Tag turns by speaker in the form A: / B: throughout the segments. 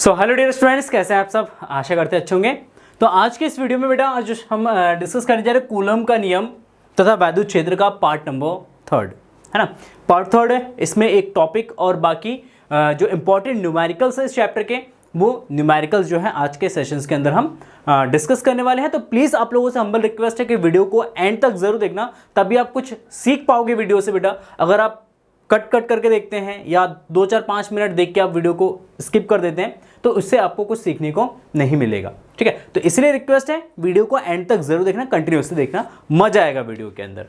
A: So hello dear students, कैसे हैं आप सब। आशा करते हैं अच्छे होंगे। तो आज के इस वीडियो में बेटा आज हम डिस्कस करने जा रहे हैं कूलम का नियम तथा वैद्युत क्षेत्र का पार्ट नंबर 3 है ना। पार्ट 3 है, इसमें एक टॉपिक और बाकी जो इंपॉर्टेंट न्यूमेरिकल्स है इस चैप्टर के, वो न्यूमेरिकल्स जो है आज के सेशंस के अंदर हम डिस्कस करने वाले हैं। तो प्लीज़ आप लोगों से हम्बल रिक्वेस्ट है कि वीडियो को एंड तक जरूर देखना, तभी आप कुछ सीख पाओगे वीडियो से बेटा। अगर आप कट करके देखते हैं या 2-4-5 मिनट देख के आप वीडियो को स्किप कर देते हैं तो उससे आपको कुछ सीखने को नहीं मिलेगा, ठीक है। तो इसलिए रिक्वेस्ट है वीडियो को एंड तक जरूर देखना, कंटिन्यूसली देखना, मजा आएगा वीडियो के अंदर,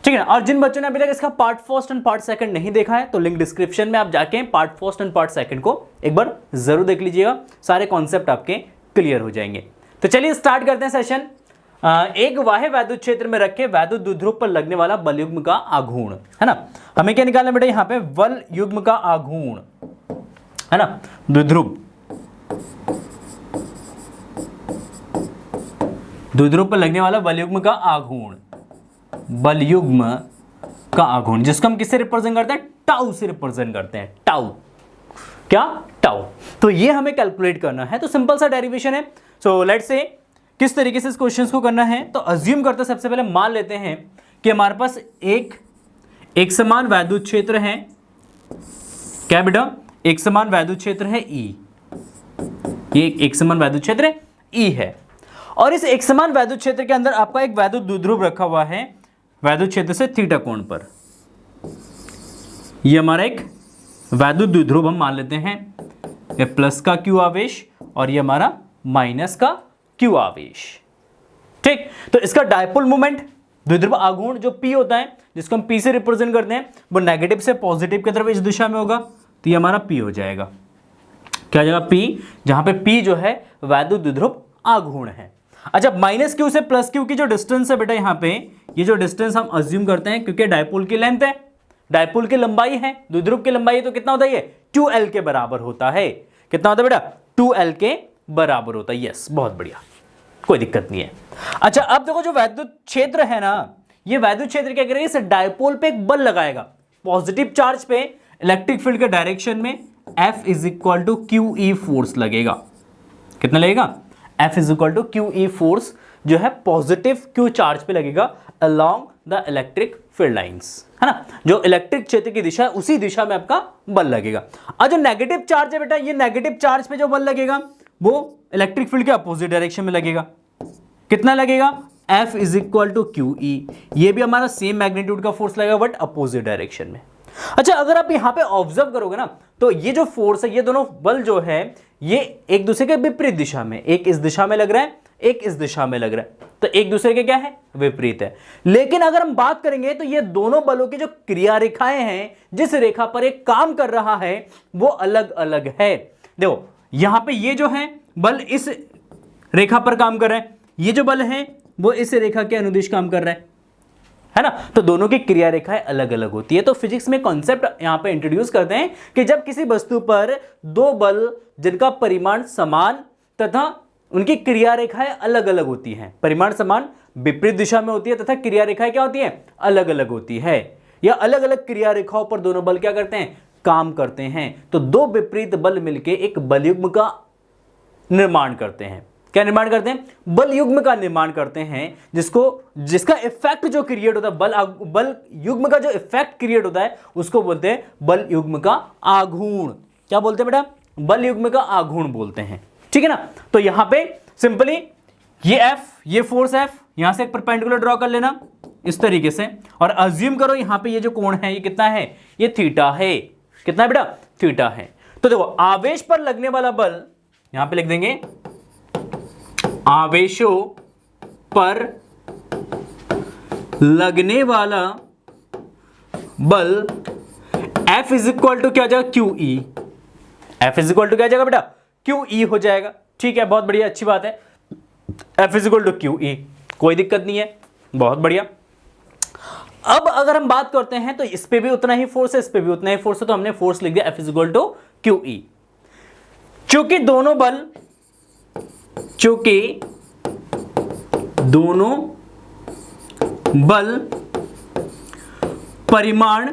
A: ठीक है ना। और जिन बच्चों ने अभी तक इसका part first and part second नहीं देखा है तो लिंक डिस्क्रिप्शन में आप जाके part first and part second को एक बार जरूर देख लीजिएगा, सारे कॉन्सेप्ट आपके क्लियर हो जाएंगे। तो चलिए स्टार्ट करते हैं सेशन। एक बाह्य वैद्युत क्षेत्र में रखे वैद्युत द्विध्रुव पर लगने वाला बल युग्म का आघूर्ण, है ना। हमें क्या निकालना बेटा, यहाँ पे बल युग्म का आघूर्ण, है ना। द्विध्रुव पर लगने वाला बल युग्म का आघूर्ण, बल युग्म का आघूर्ण, जिसको हम किससे रिप्रेजेंट करते हैं, टाउ से रिप्रेजेंट करते हैं। टाउ क्या, टाउ। तो ये हमें कैलकुलेट करना है। तो सिंपल सा डेरिवेशन है। सो लेट्स से किस तरीके से इस क्वेश्चन को करना है। तो अज्यूम करते सबसे पहले मान लेते हैं कि हमारे पास एक समान वैद्युत क्षेत्र है। क्या बेटा, एक समान वैद्युत क्षेत्र है E। ये एक समान वैद्युत क्षेत्र E है और इस एक समान वैद्युत क्षेत्र के अंदर आपका एक वैद्युत द्विध्रुव रखा हुआ है वैद्युत क्षेत्र से थीटा कोण पर। ये हमारा एक वैद्युत द्विध्रुव हम मान लेते हैं, ये प्लस का Q आवेश और ये हमारा माइनस का Q आवेश, ठीक। तो इसका डायपोल मोमेंट द्विध्रुव आघूर्ण जो P होता है, जिसको हम P से रिप्रेजेंट करते हैं, वो नेगेटिव से पॉजिटिव की तरफ इस दिशा में होगा। तो ये हमारा P हो जाएगा। क्या हो जाएगा, P, जहां पे P जो है वैद्युत द्विध्रुव आघूर्ण है। अच्छा, माइनस Q से प्लस Q की जो डिस्टेंस है बेटा, यहाँ पे ये जो डिस्टेंस हम अज्यूम करते हैं, क्योंकि डायपोल की लेंथ है, डायपोल की लंबाई है, द्विध्रुव की लंबाई, तो कितना होता है ये 2L के बराबर होता है। कितना होता है बेटा, 2L के बराबर होता है। यस, बहुत बढ़िया, कोई दिक्कत नहीं है। अच्छा, अब देखो जो वैद्युत क्षेत्र है ना, ये वैद्युत क्षेत्र क्या करेगा, इस डायपोल पे एक बल लगाएगा पॉजिटिव चार्ज पे, इलेक्ट्रिक फील्ड के डायरेक्शन में F = QE फोर्स लगेगा। कितना लगेगा, F = QE फोर्स जो है पॉजिटिव Q चार्ज पे लगेगा along the electric field lines, है ना। जो इलेक्ट्रिक क्षेत्र की दिशा है उसी दिशा में आपका बल लगेगा। और जो नेगेटिव चार्ज है बेटा, ये नेगेटिव चार्ज पे जो बल लगेगा वो इलेक्ट्रिक फील्ड के अपोजिट डायरेक्शन में लगेगा। कितना लगेगा, F = QE। ये भी हमारा सेम मैग्नीट्यूड का फोर्स लगेगा बट अपोजिट डायरेक्शन में। अच्छा, अगर आप यहां पे ऑब्जर्व करोगे ना, तो ये जो फोर्स है, ये दोनों बल जो है, ये एक दूसरे के विपरीत दिशा में, एक इस दिशा में लग रहा है, एक इस दिशा में लग रहा है, तो एक दूसरे के क्या है, विपरीत है। लेकिन अगर हम बात करेंगे तो ये दोनों बलों की जो क्रिया रेखाएं हैं, जिस रेखा पर एक काम कर रहा है, वो अलग अलग है। देखो यहां पे ये जो है बल इस रेखा पर काम कर रहे हैं, ये जो बल है वो इस रेखा के अनुदिश काम कर रहा है ना। तो दोनों की क्रिया रेखाएं अलग अलग होती है। तो फिजिक्स में कॉन्सेप्ट यहां पे इंट्रोड्यूस करते हैं कि जब किसी वस्तु पर दो बल जिनका परिमाण समान तथा उनकी क्रिया रेखाएं अलग अलग होती हैं, परिमाण समान विपरीत दिशा में होती है तथा क्रिया रेखाएं क्या होती है, अलग अलग होती है, या अलग अलग क्रिया रेखाओं पर दोनों बल क्या करते हैं, काम करते हैं। तो दो विपरीत बल मिलके एक बल युग्म का निर्माण करते हैं। क्या निर्माण करते हैं, बल युग्म का निर्माण करते हैं, जिसका इफेक्ट जो क्रिएट होता है, बल युग्म का जो इफेक्ट क्रिएट होता है उसको बोलते हैं बल युग्म का आघूर्ण। क्या बोलते हैं बेटा, बल युग्म का आघूर्ण बोलते हैं, ठीक है ना। तो यहां पे सिंपली ये F, ये फोर्स F, यहां से एक परपेंडिकुलर ड्रॉ कर लेना इस तरीके से, और अज्यूम करो यहां पे ये जो कोण है ये कितना है, ये थीटा है। कितना है बेटा, थीटा है। तो देखो आवेश पर लगने वाला बल, यहां पे लिख देंगे आवेशों पर लगने वाला बल F = क्या जाएगा, QE। F = क्या जाएगा बेटा, QE हो जाएगा। ठीक है, बहुत बढ़िया, अच्छी बात है। F = QE, कोई दिक्कत नहीं है, बहुत बढ़िया। अब अगर हम बात करते हैं तो इस पे भी उतना ही फोर्स है, इस पे भी उतना ही फोर्स है, तो हमने फोर्स लिख दिया F = QE। चूंकि दोनों बल परिमाण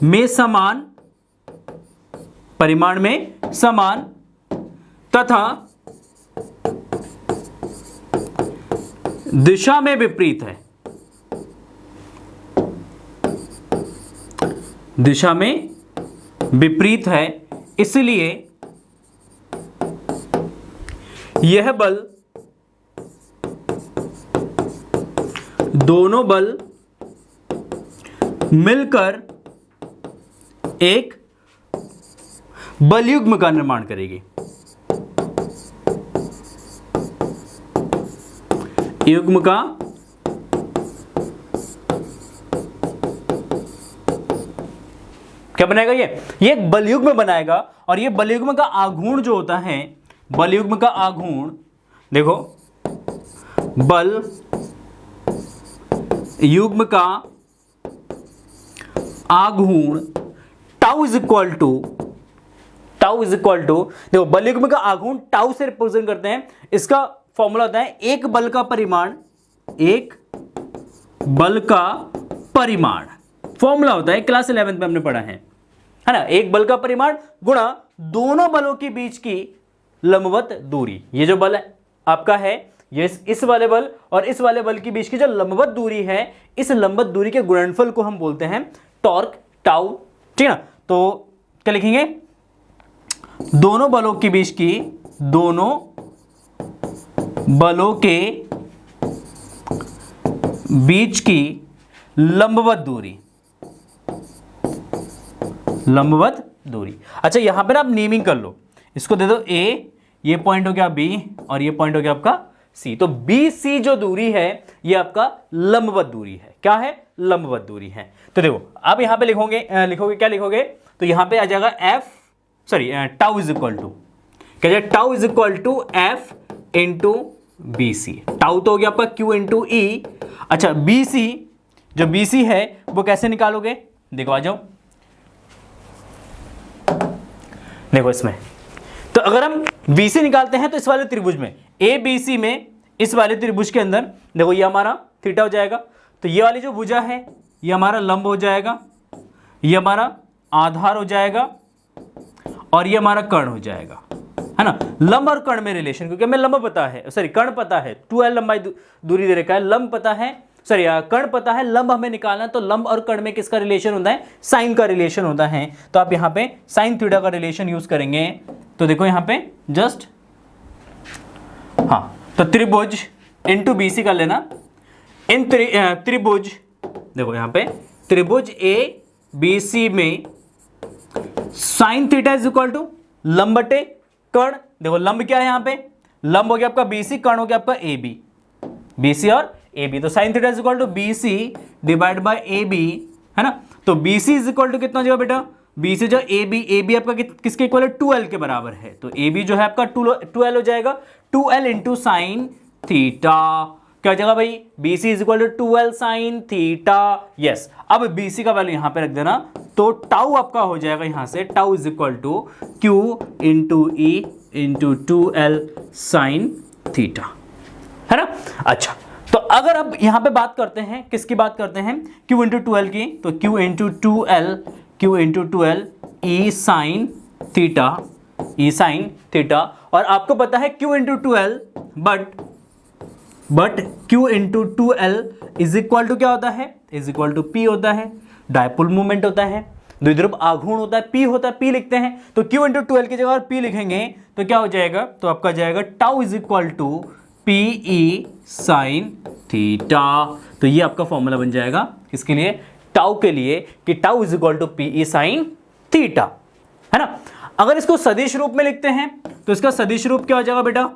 A: में समान तथा दिशा में विपरीत है, दिशा में विपरीत है, इसलिए यह बल, दोनों बल मिलकर एक बलयुग्म का निर्माण करेगी। युग्म का क्या बनाएगा? ये एक बलयुग्म बनाएगा। और ये बलयुग्म का आघूर्ण जो होता है, बलयुग्म का आघूर्ण देखो, बल युग्म का आघूर्ण टाउ इज इक्वल टू देखो, बल युग्म का आघूर्ण टाउ से रिप्रेजेंट करते हैं। इसका फॉर्मूला होता है एक बल का परिमाण, एक बल का परिमाण फॉर्मूला होता है, क्लास 11th में हमने पढ़ा है ना। एक बल का परिमाण गुणा दोनों बलों के बीच की लंबवत दूरी। ये जो बल है आपका है, ये इस वाले बल और इस वाले बल के बीच की जो लंबवत दूरी है, इस लंबवत दूरी के गुणनफल को हम बोलते हैं टॉर्क, टाउ। ठीक है ना। तो क्या लिखेंगे? दोनों बलों के बीच की, दोनों बलों के बीच की लंबवत दूरी, लंबवत दूरी। अच्छा, यहां पर आप नेमिंग कर लो, इसको दे दो ए, ये पॉइंट हो गया बी और ये पॉइंट हो गया आपका सी। तो बी सी जो दूरी है ये आपका लंबवत दूरी है। क्या है? लंबवत दूरी है। तो देखो आप यहां पे लिखोगे क्या लिखोगे? तो यहां पे आ जाएगा टाउ इज इक्वल टू, क्या जाएगा? Tau is equal to F into B C. Tau तो हो गया आपका क्यू इंटू ई। अच्छा, बी सी, जो बी सी है वो कैसे निकालोगे? देखो आ जाओ, देखो इसमें तो अगर हम BC निकालते हैं तो इस वाले त्रिभुज में, ABC में, इस वाले त्रिभुज के अंदर देखो ये हमारा थीटा हो जाएगा। तो ये वाली जो भुजा है ये हमारा लंब हो जाएगा, ये हमारा आधार हो जाएगा और ये हमारा कर्ण हो जाएगा, है ना। लंब और कर्ण में रिलेशन, क्योंकि हमें लंब पता है, कर्ण पता है, 2l लंबाई दूरी दे रखा है, लंब पता है, कर्ण पता है, लंब हमें निकालना है। तो लंब और कर्ण में किसका रिलेशन होता है? साइन का रिलेशन होता है। तो आप यहां पे साइन थीटा का रिलेशन यूज करेंगे। तो देखो यहां पे जस्ट तो त्रिभुज इंटू BC कर लेना। इन त्रिभुज, देखो यहां पे त्रिभुज ABC में sine theta is equal to लंब बटे कर्ण। देखो लंब क्या है यहां पे? लंब हो गया आपका BC, कर्ण हो गया आपका AB, BC और AB। तो sine theta is equal to BC divide by AB, है ना। तो BC इज इक्वल टू कितना हो जाएगा बेटा? BC जो AB आपका किसके इक्वल है? 2l के बराबर है। तो AB जो है आपका 2l हो जाएगा, 2l इंटू साइन थीटा। क्या हो जाएगा भाई? BC is equal to 2l sine theta. Yes, अब BC का वैल्यू यहां पे रख देना। तो टाउ आपका हो जाएगा यहां से, tau is equal to Q into E into 2l sine theta, है ना। अच्छा, तो अगर अब यहां पे बात करते हैं, किसकी बात करते हैं? Q इंटू 2l की। तो Q into 2l E sine theta, और आपको पता है Q into 2l, but Q into 2l is equal to क्या होता है? इज इक्वल टू P होता है, डायपोल मूवमेंट होता है, द्विध्रुव आघूर्ण होता है, P होता है, P लिखते हैं। तो Q इंटू 2l की जगह P लिखेंगे तो क्या हो जाएगा? तो आपका जाएगा tau is equal to PE sine theta. तो ये आपका फॉर्मूला बन जाएगा किसके लिए? टाउ के लिए, कि tau is equal to PE sine theta, है ना। अगर इसको सदिश रूप में लिखते हैं तो इसका सदिश रूप क्या हो जाएगा बेटा?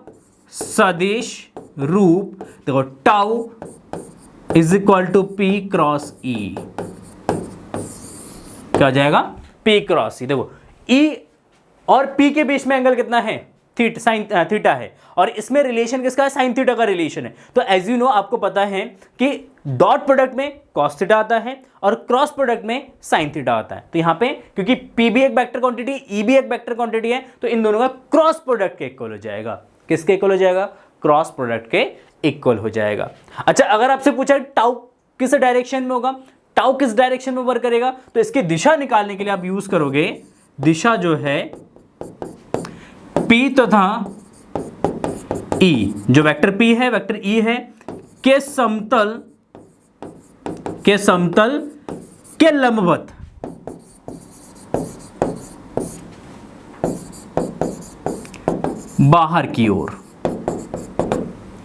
A: सदिश रूप देखो, tau is equal to P cross E। क्या हो जाएगा? P cross E। देखो E और P के बीच में एंगल कितना है? साइन थीटा है, और इसमें रिलेशन किसका है? साइन थीटा का रिलेशन है। तो एज यू नो, आपको पता है कि डॉट प्रोडक्ट में कॉस थीटा आता है और क्रॉस प्रोडक्ट में साइन थीटा आता है। तो यहां पे क्योंकि P भी एक वेक्टर क्वांटिटी, E भी एक वेक्टर क्वांटिटी है, तो इन दोनों का क्रॉस प्रोडक्ट के इक्वल हो जाएगा। किसके इक्वल हो जाएगा? क्रॉस प्रोडक्ट के इक्वल हो जाएगा। अच्छा, अगर आपसे पूछा टाउ किस डायरेक्शन में होगा, टाउ किस डायरेक्शन में वर्क करेगा, तो इसकी दिशा निकालने के लिए आप यूज करोगे, दिशा जो है P तथा E, जो वेक्टर P है वेक्टर E है, के समतल के लंबवत बाहर की ओर,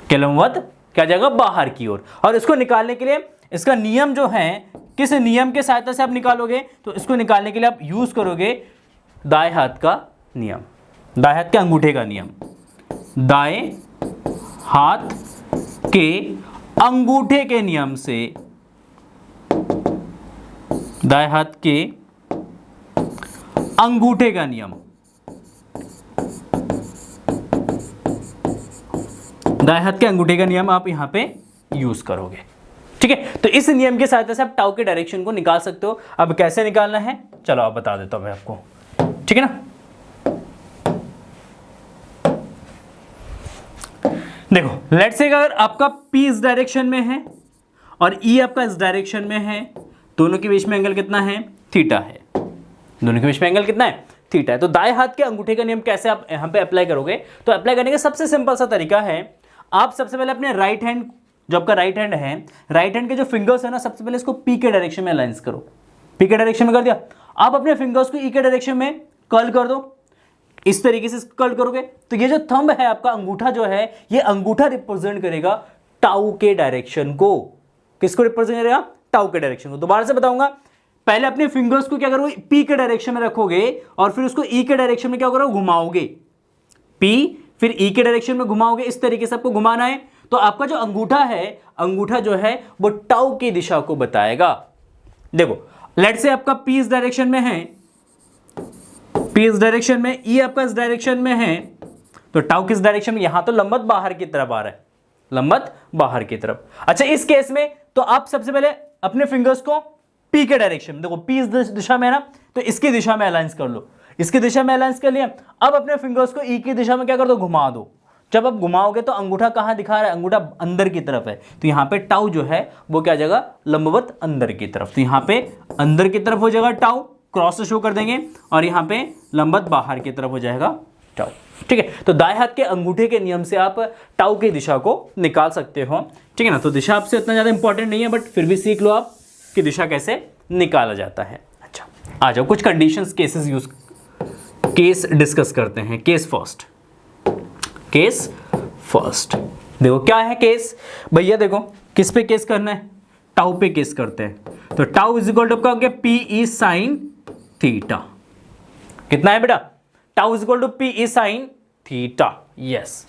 A: के लंबवत क्या जाएगा बाहर की ओर। और इसको निकालने के लिए इसका नियम जो है, किस नियम के सहायता से आप निकालोगे, तो इसको निकालने के लिए आप यूज करोगे दाएं हाथ का नियम, दाएं हाथ के अंगूठे का नियम। दाएं हाथ के अंगूठे के नियम से, दाएं हाथ के अंगूठे का नियम, दाएं हाथ के अंगूठे का नियम आप यहां पे यूज करोगे। ठीक है, तो इस नियम की सहायता से आप टाउ के डायरेक्शन को निकाल सकते हो। अब कैसे निकालना है चलो आप बता देता हूं मैं आपको, ठीक है ना। देखो लेट्स से अगर आपका P इस डायरेक्शन में है और E आपका इस डायरेक्शन में है, दोनों के बीच में एंगल कितना है, थीटा है। दोनों के बीच में एंगल कितना है, थीटा है। तो दाएं हाथ के अंगूठे का नियम कैसे आप यहां पे अप्लाई करोगे, तो अप्लाई करने का सबसे सिंपल सा तरीका है, आप सबसे पहले अपने राइट हैंड, जो आपका राइट हैंड है, राइट हैंड के जो फिंगर्स है ना, सबसे पहले इसको P के डायरेक्शन में अलाइन करो। P के डायरेक्शन में कर दिया, आप अपने फिंगर्स को E के डायरेक्शन में कर्ल कर दो। इस तरीके से कर्ल करोगे तो ये जो थंब है आपका, अंगूठा जो है, ये अंगूठा रिप्रेजेंट करेगा टाउ के डायरेक्शन को। किसको रिप्रेजेंट करेगा, टाउ के डायरेक्शन को। दोबारा से बताऊंगा, पहले अपने फिंगर्स को क्या करोगे, P के डायरेक्शन में रखोगे और फिर उसको E के डायरेक्शन में क्या करोगे, घुमाओगे। P फिर E के डायरेक्शन में घुमाओगे, इस तरीके से आपको घुमाना है। तो आपका जो अंगूठा है, अंगूठा जो है वो टाउ की दिशा को बताएगा। देखो लेट्स से आपका P इस डायरेक्शन में है, P इस डायरेक्शन में, E आपका इस डायरेक्शन में है, तो टाउ किस डायरेक्शन में, यहां तो लंबवत बाहर की तरफ आ रहा है, लंबवत बाहर की तरफ। अच्छा इस केस में तो आप सबसे पहले अपने फिंगर्स को P के डायरेक्शन, देखो P इस दिशा में है ना, तो इसकी दिशा में अलाइन कर लो। इसकी दिशा में अलाइन कर लिया, अब अपने फिंगर्स को E की दिशा में क्या कर दो, घुमा दो। जब आप घुमाओगे तो अंगूठा कहां दिखा रहा है, अंगूठा अंदर की तरफ है, तो यहां पे टाउ जो है वो क्या जाएगा, लंबवत अंदर की तरफ। तो यहां पे अंदर की तरफ हो जाएगा टाउ, क्रॉस शो कर देंगे, और यहां पे लंबवत बाहर की तरफ हो जाएगा टाउ। ठीक है, तो दाएं हाथ के अंगूठे के नियम से आप टाउ की दिशा को निकाल सकते हो। ठीक है ना, तो दिशा आपसे इतना ज्यादा इंपॉर्टेंट नहीं है, बट फिर भी सीख लो आप कि दिशा कैसे निकाला जाता है। अच्छा आ जाओ, कुछ कंडीशंस, केस डिस्कस करते हैं। केस फर्स्ट देखो क्या है केस, भैया देखो किस पे केस करना है, टाउ पे केस करते हैं। तो टाउ इज इक्वल टू आपका हो गया पी ई साइन थीटा। कितना है बेटा, tau is equal to P E sine theta. Yes,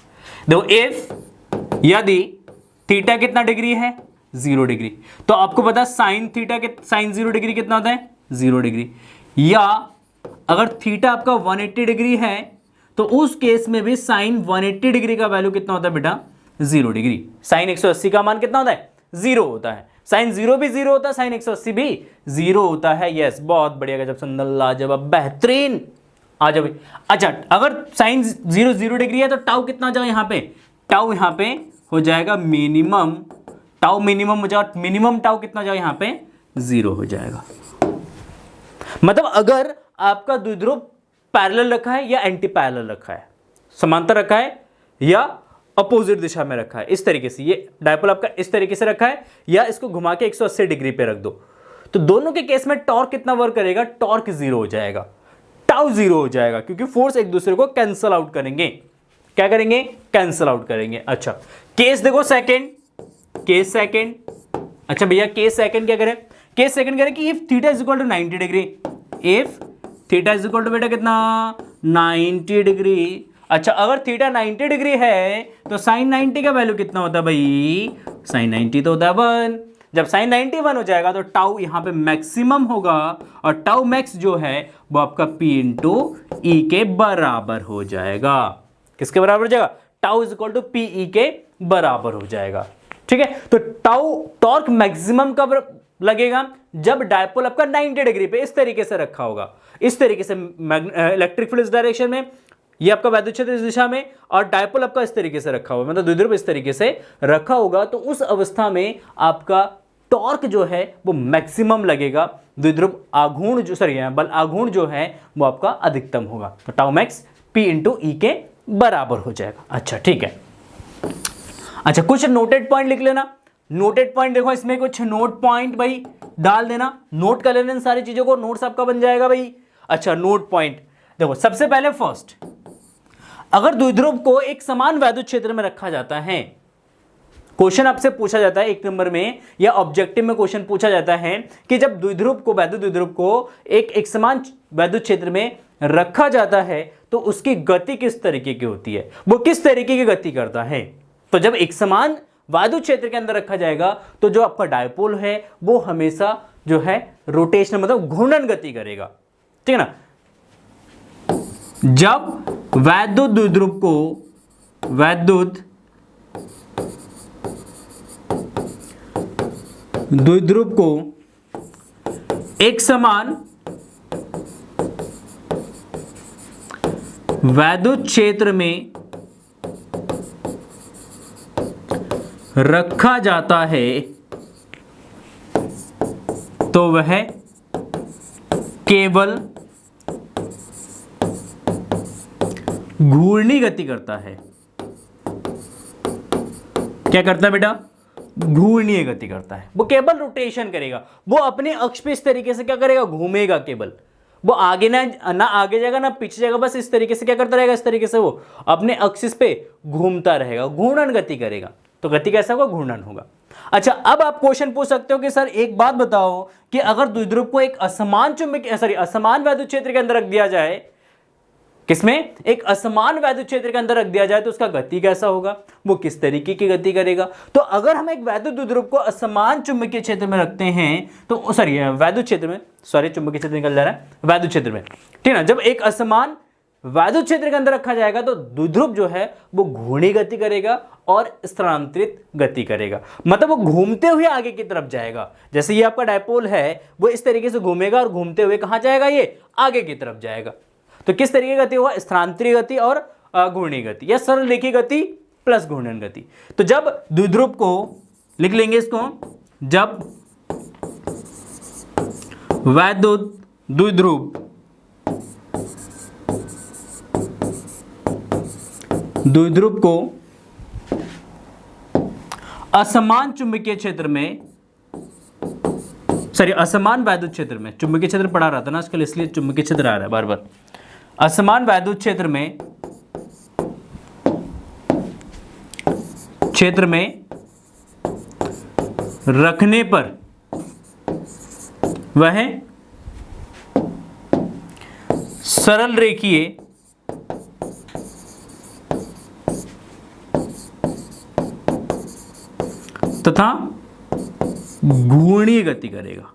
A: देखो इफ यदि थीटा कितना डिग्री है, 0 डिग्री, तो आपको पता है साइन थीटा के साइन 0 डिग्री कितना होता है, 0 डिग्री। या अगर थीटा आपका 180 डिग्री है तो उस केस में भी साइन 180 डिग्री का वैल्यू कितना होता है बेटा, 0 डिग्री। साइन 180 का मान कितना होता है, 0 होता है। साइन 0 भी 0 होता है, साइन 180 भी 0 होता है। यस, बहुत बढ़िया, गजब, सुंदर, लाजवाब, बेहतरीन। आ जाओ भाई। अच्छा, अगर साइन 0 डिग्री है तो टाउ कितना हो जाएगा यहाँ पे, टाउ यहाँ पे हो जाएगा मिनिमम, टाउ मिनिमम हो जाएगा, मिनिमम टाउ कितना हो जाएगा यहाँ पे, 0 हो जाएगा। मतलब अगर आपका द्विध्रुव पैरेलल रखा है या एंटी पैरेलल रखा है, समांतर रखा है या अपोजिट दिशा में रखा है, इस तरीके से ये डायपोल आपका इस तरीके से रखा है या इसको घुमा के 180 डिग्री पे रख दो, तो दोनों के केस में टॉर्क कितना वर्क करेगा, टॉर्क 0 हो जाएगा, टाउ 0 हो जाएगा, क्योंकि फोर्स एक दूसरे को कैंसल आउट करेंगे। क्या करेंगे, कैंसल आउट करेंगे। अच्छा, केस देखो सेकंड, केस सेकंड। अच्छा भैया केस सेकंड क्या करें, केस सेकंड करें कि if theta is equal to 90 degree, if theta is equal to बेटा कितना, 90 डिग्री। अच्छा, अगर थीटा 90 डिग्री है तो साइन 90 का वैल्यू कितना होता है भाई, साइन 90 तो होता है 1। जब साइन 90 1 हो जाएगा तो टाउ यहां पे मैक्सिमम होगा, और टाउ मैक्स जो है वो आपका P इंटू ई के बराबर हो जाएगा। किसके बराबर हो जाएगा, tau is equal to P E के बराबर हो जाएगा। ठीक है, तो टाउ टॉर्क मैक्सिमम कब लगेगा, जब डायपोल आपका 90 डिग्री पे इस तरीके से रखा होगा, इस तरीके से इलेक्ट्रिक फील्ड इस डायरेक्शन में, ये आपका वैद्युत क्षेत्र इस दिशा में, और डायपोल आपका इस तरीके से रखा होगा, मतलब द्विध्रुव इस तरीके से रखा होगा, तो उस अवस्था में आपका टॉर्क जो है वो मैक्सिमम लगेगा, द्विध्रुव आघूर्ण जो बल आघूर्ण जो है वो आपका अधिकतम होगा। तो टाउ मैक्स P इंटू ई के बराबर हो जाएगा। अच्छा ठीक है। अच्छा कुछ नोटेड पॉइंट लिख लेना। नोटेड पॉइंट देखो, इसमें कुछ नोट पॉइंट भाई डाल देना, नोट कर लेना इन सारी चीजों को, नोट्स आपका बन जाएगा भाई। अच्छा नोट पॉइंट देखो, सबसे पहले फर्स्ट, अगर द्विध्रुव को एक समान वैद्युत क्षेत्र में रखा जाता है, क्वेश्चन आपसे पूछा जाता है 1 नंबर में या ऑब्जेक्टिव में क्वेश्चन पूछा जाता है कि जब द्विध्रुव को, वैद्युत द्विध्रुव को एक समान वैद्युत क्षेत्र में रखा जाता है तो उसकी गति किस तरीके की होती है, वो किस तरीके की गति करता है। तो जब एक समान वैद्युत क्षेत्र के अंदर रखा जाएगा तो जो आपका डायपोल है वो हमेशा जो है रोटेशनल मतलब घूर्णन गति करेगा, ठीक है ना। जब वैद्युत द्विध्रुव को एक समान वैद्युत क्षेत्र में रखा जाता है तो वह केवल घूर्णी गति करता है। क्या करता है बेटा, घूर्णीय गति करता है। वो केवल रोटेशन करेगा, वो अपने अक्ष पे इस तरीके से क्या करेगा, घूमेगा केवल, वो आगे ना आगे जाएगा ना पीछे जाएगा, बस इस तरीके से क्या करता रहेगा, इस तरीके से वो अपने अक्ष पे घूमता रहेगा, घूर्णन गति करेगा। तो गति कैसा होगा, घूर्णन होगा। अच्छा अब आप क्वेश्चन पूछ सकते हो कि सर एक बात बताओ कि अगर द्विध्रुव को एक असमान वैद्युत क्षेत्र के अंदर रख दिया जाए, किसमें, एक असमान वैद्युत क्षेत्र के अंदर रख दिया जाए तो उसका गति कैसा होगा, वो किस तरीके की गति करेगा। तो अगर हम एक वैद्युत द्विध्रुव को असमान चुंबकीय क्षेत्र में रखते हैं तो वैद्युत क्षेत्र में, चुंबकीय क्षेत्र निकल जा रहा है, वैद्युत क्षेत्र में, ठीक है ना। जब एक असमान वैद्युत क्षेत्र के अंदर रखा जाएगा तो द्विध्रुव जो है वो घूर्णी गति करेगा और स्थानांतरित गति करेगा, मतलब वो घूमते हुए आगे की तरफ जाएगा। जैसे ये आपका डायपोल है वो इस तरीके से घूमेगा और घूमते हुए कहां जाएगा, ये आगे की तरफ जाएगा। तो किस तरीके की गति होगा, स्थानांतरित गति और घूर्णी गति या सरल रेखीय गति प्लस घूर्णन गति। तो जब द्विध्रुव को लिख लेंगे इसको, जब वैद्युत द्विध्रुव को असमान चुंबकीय क्षेत्र में, असमान वैद्युत क्षेत्र में, चुंबकीय क्षेत्र पढ़ा रहा था ना आजकल इसलिए चुंबकीय क्षेत्र आ रहा है बार बार, असमान वैद्युत क्षेत्र में रखने पर वह सरल रेखीय तथा घूर्णीय गति करेगा,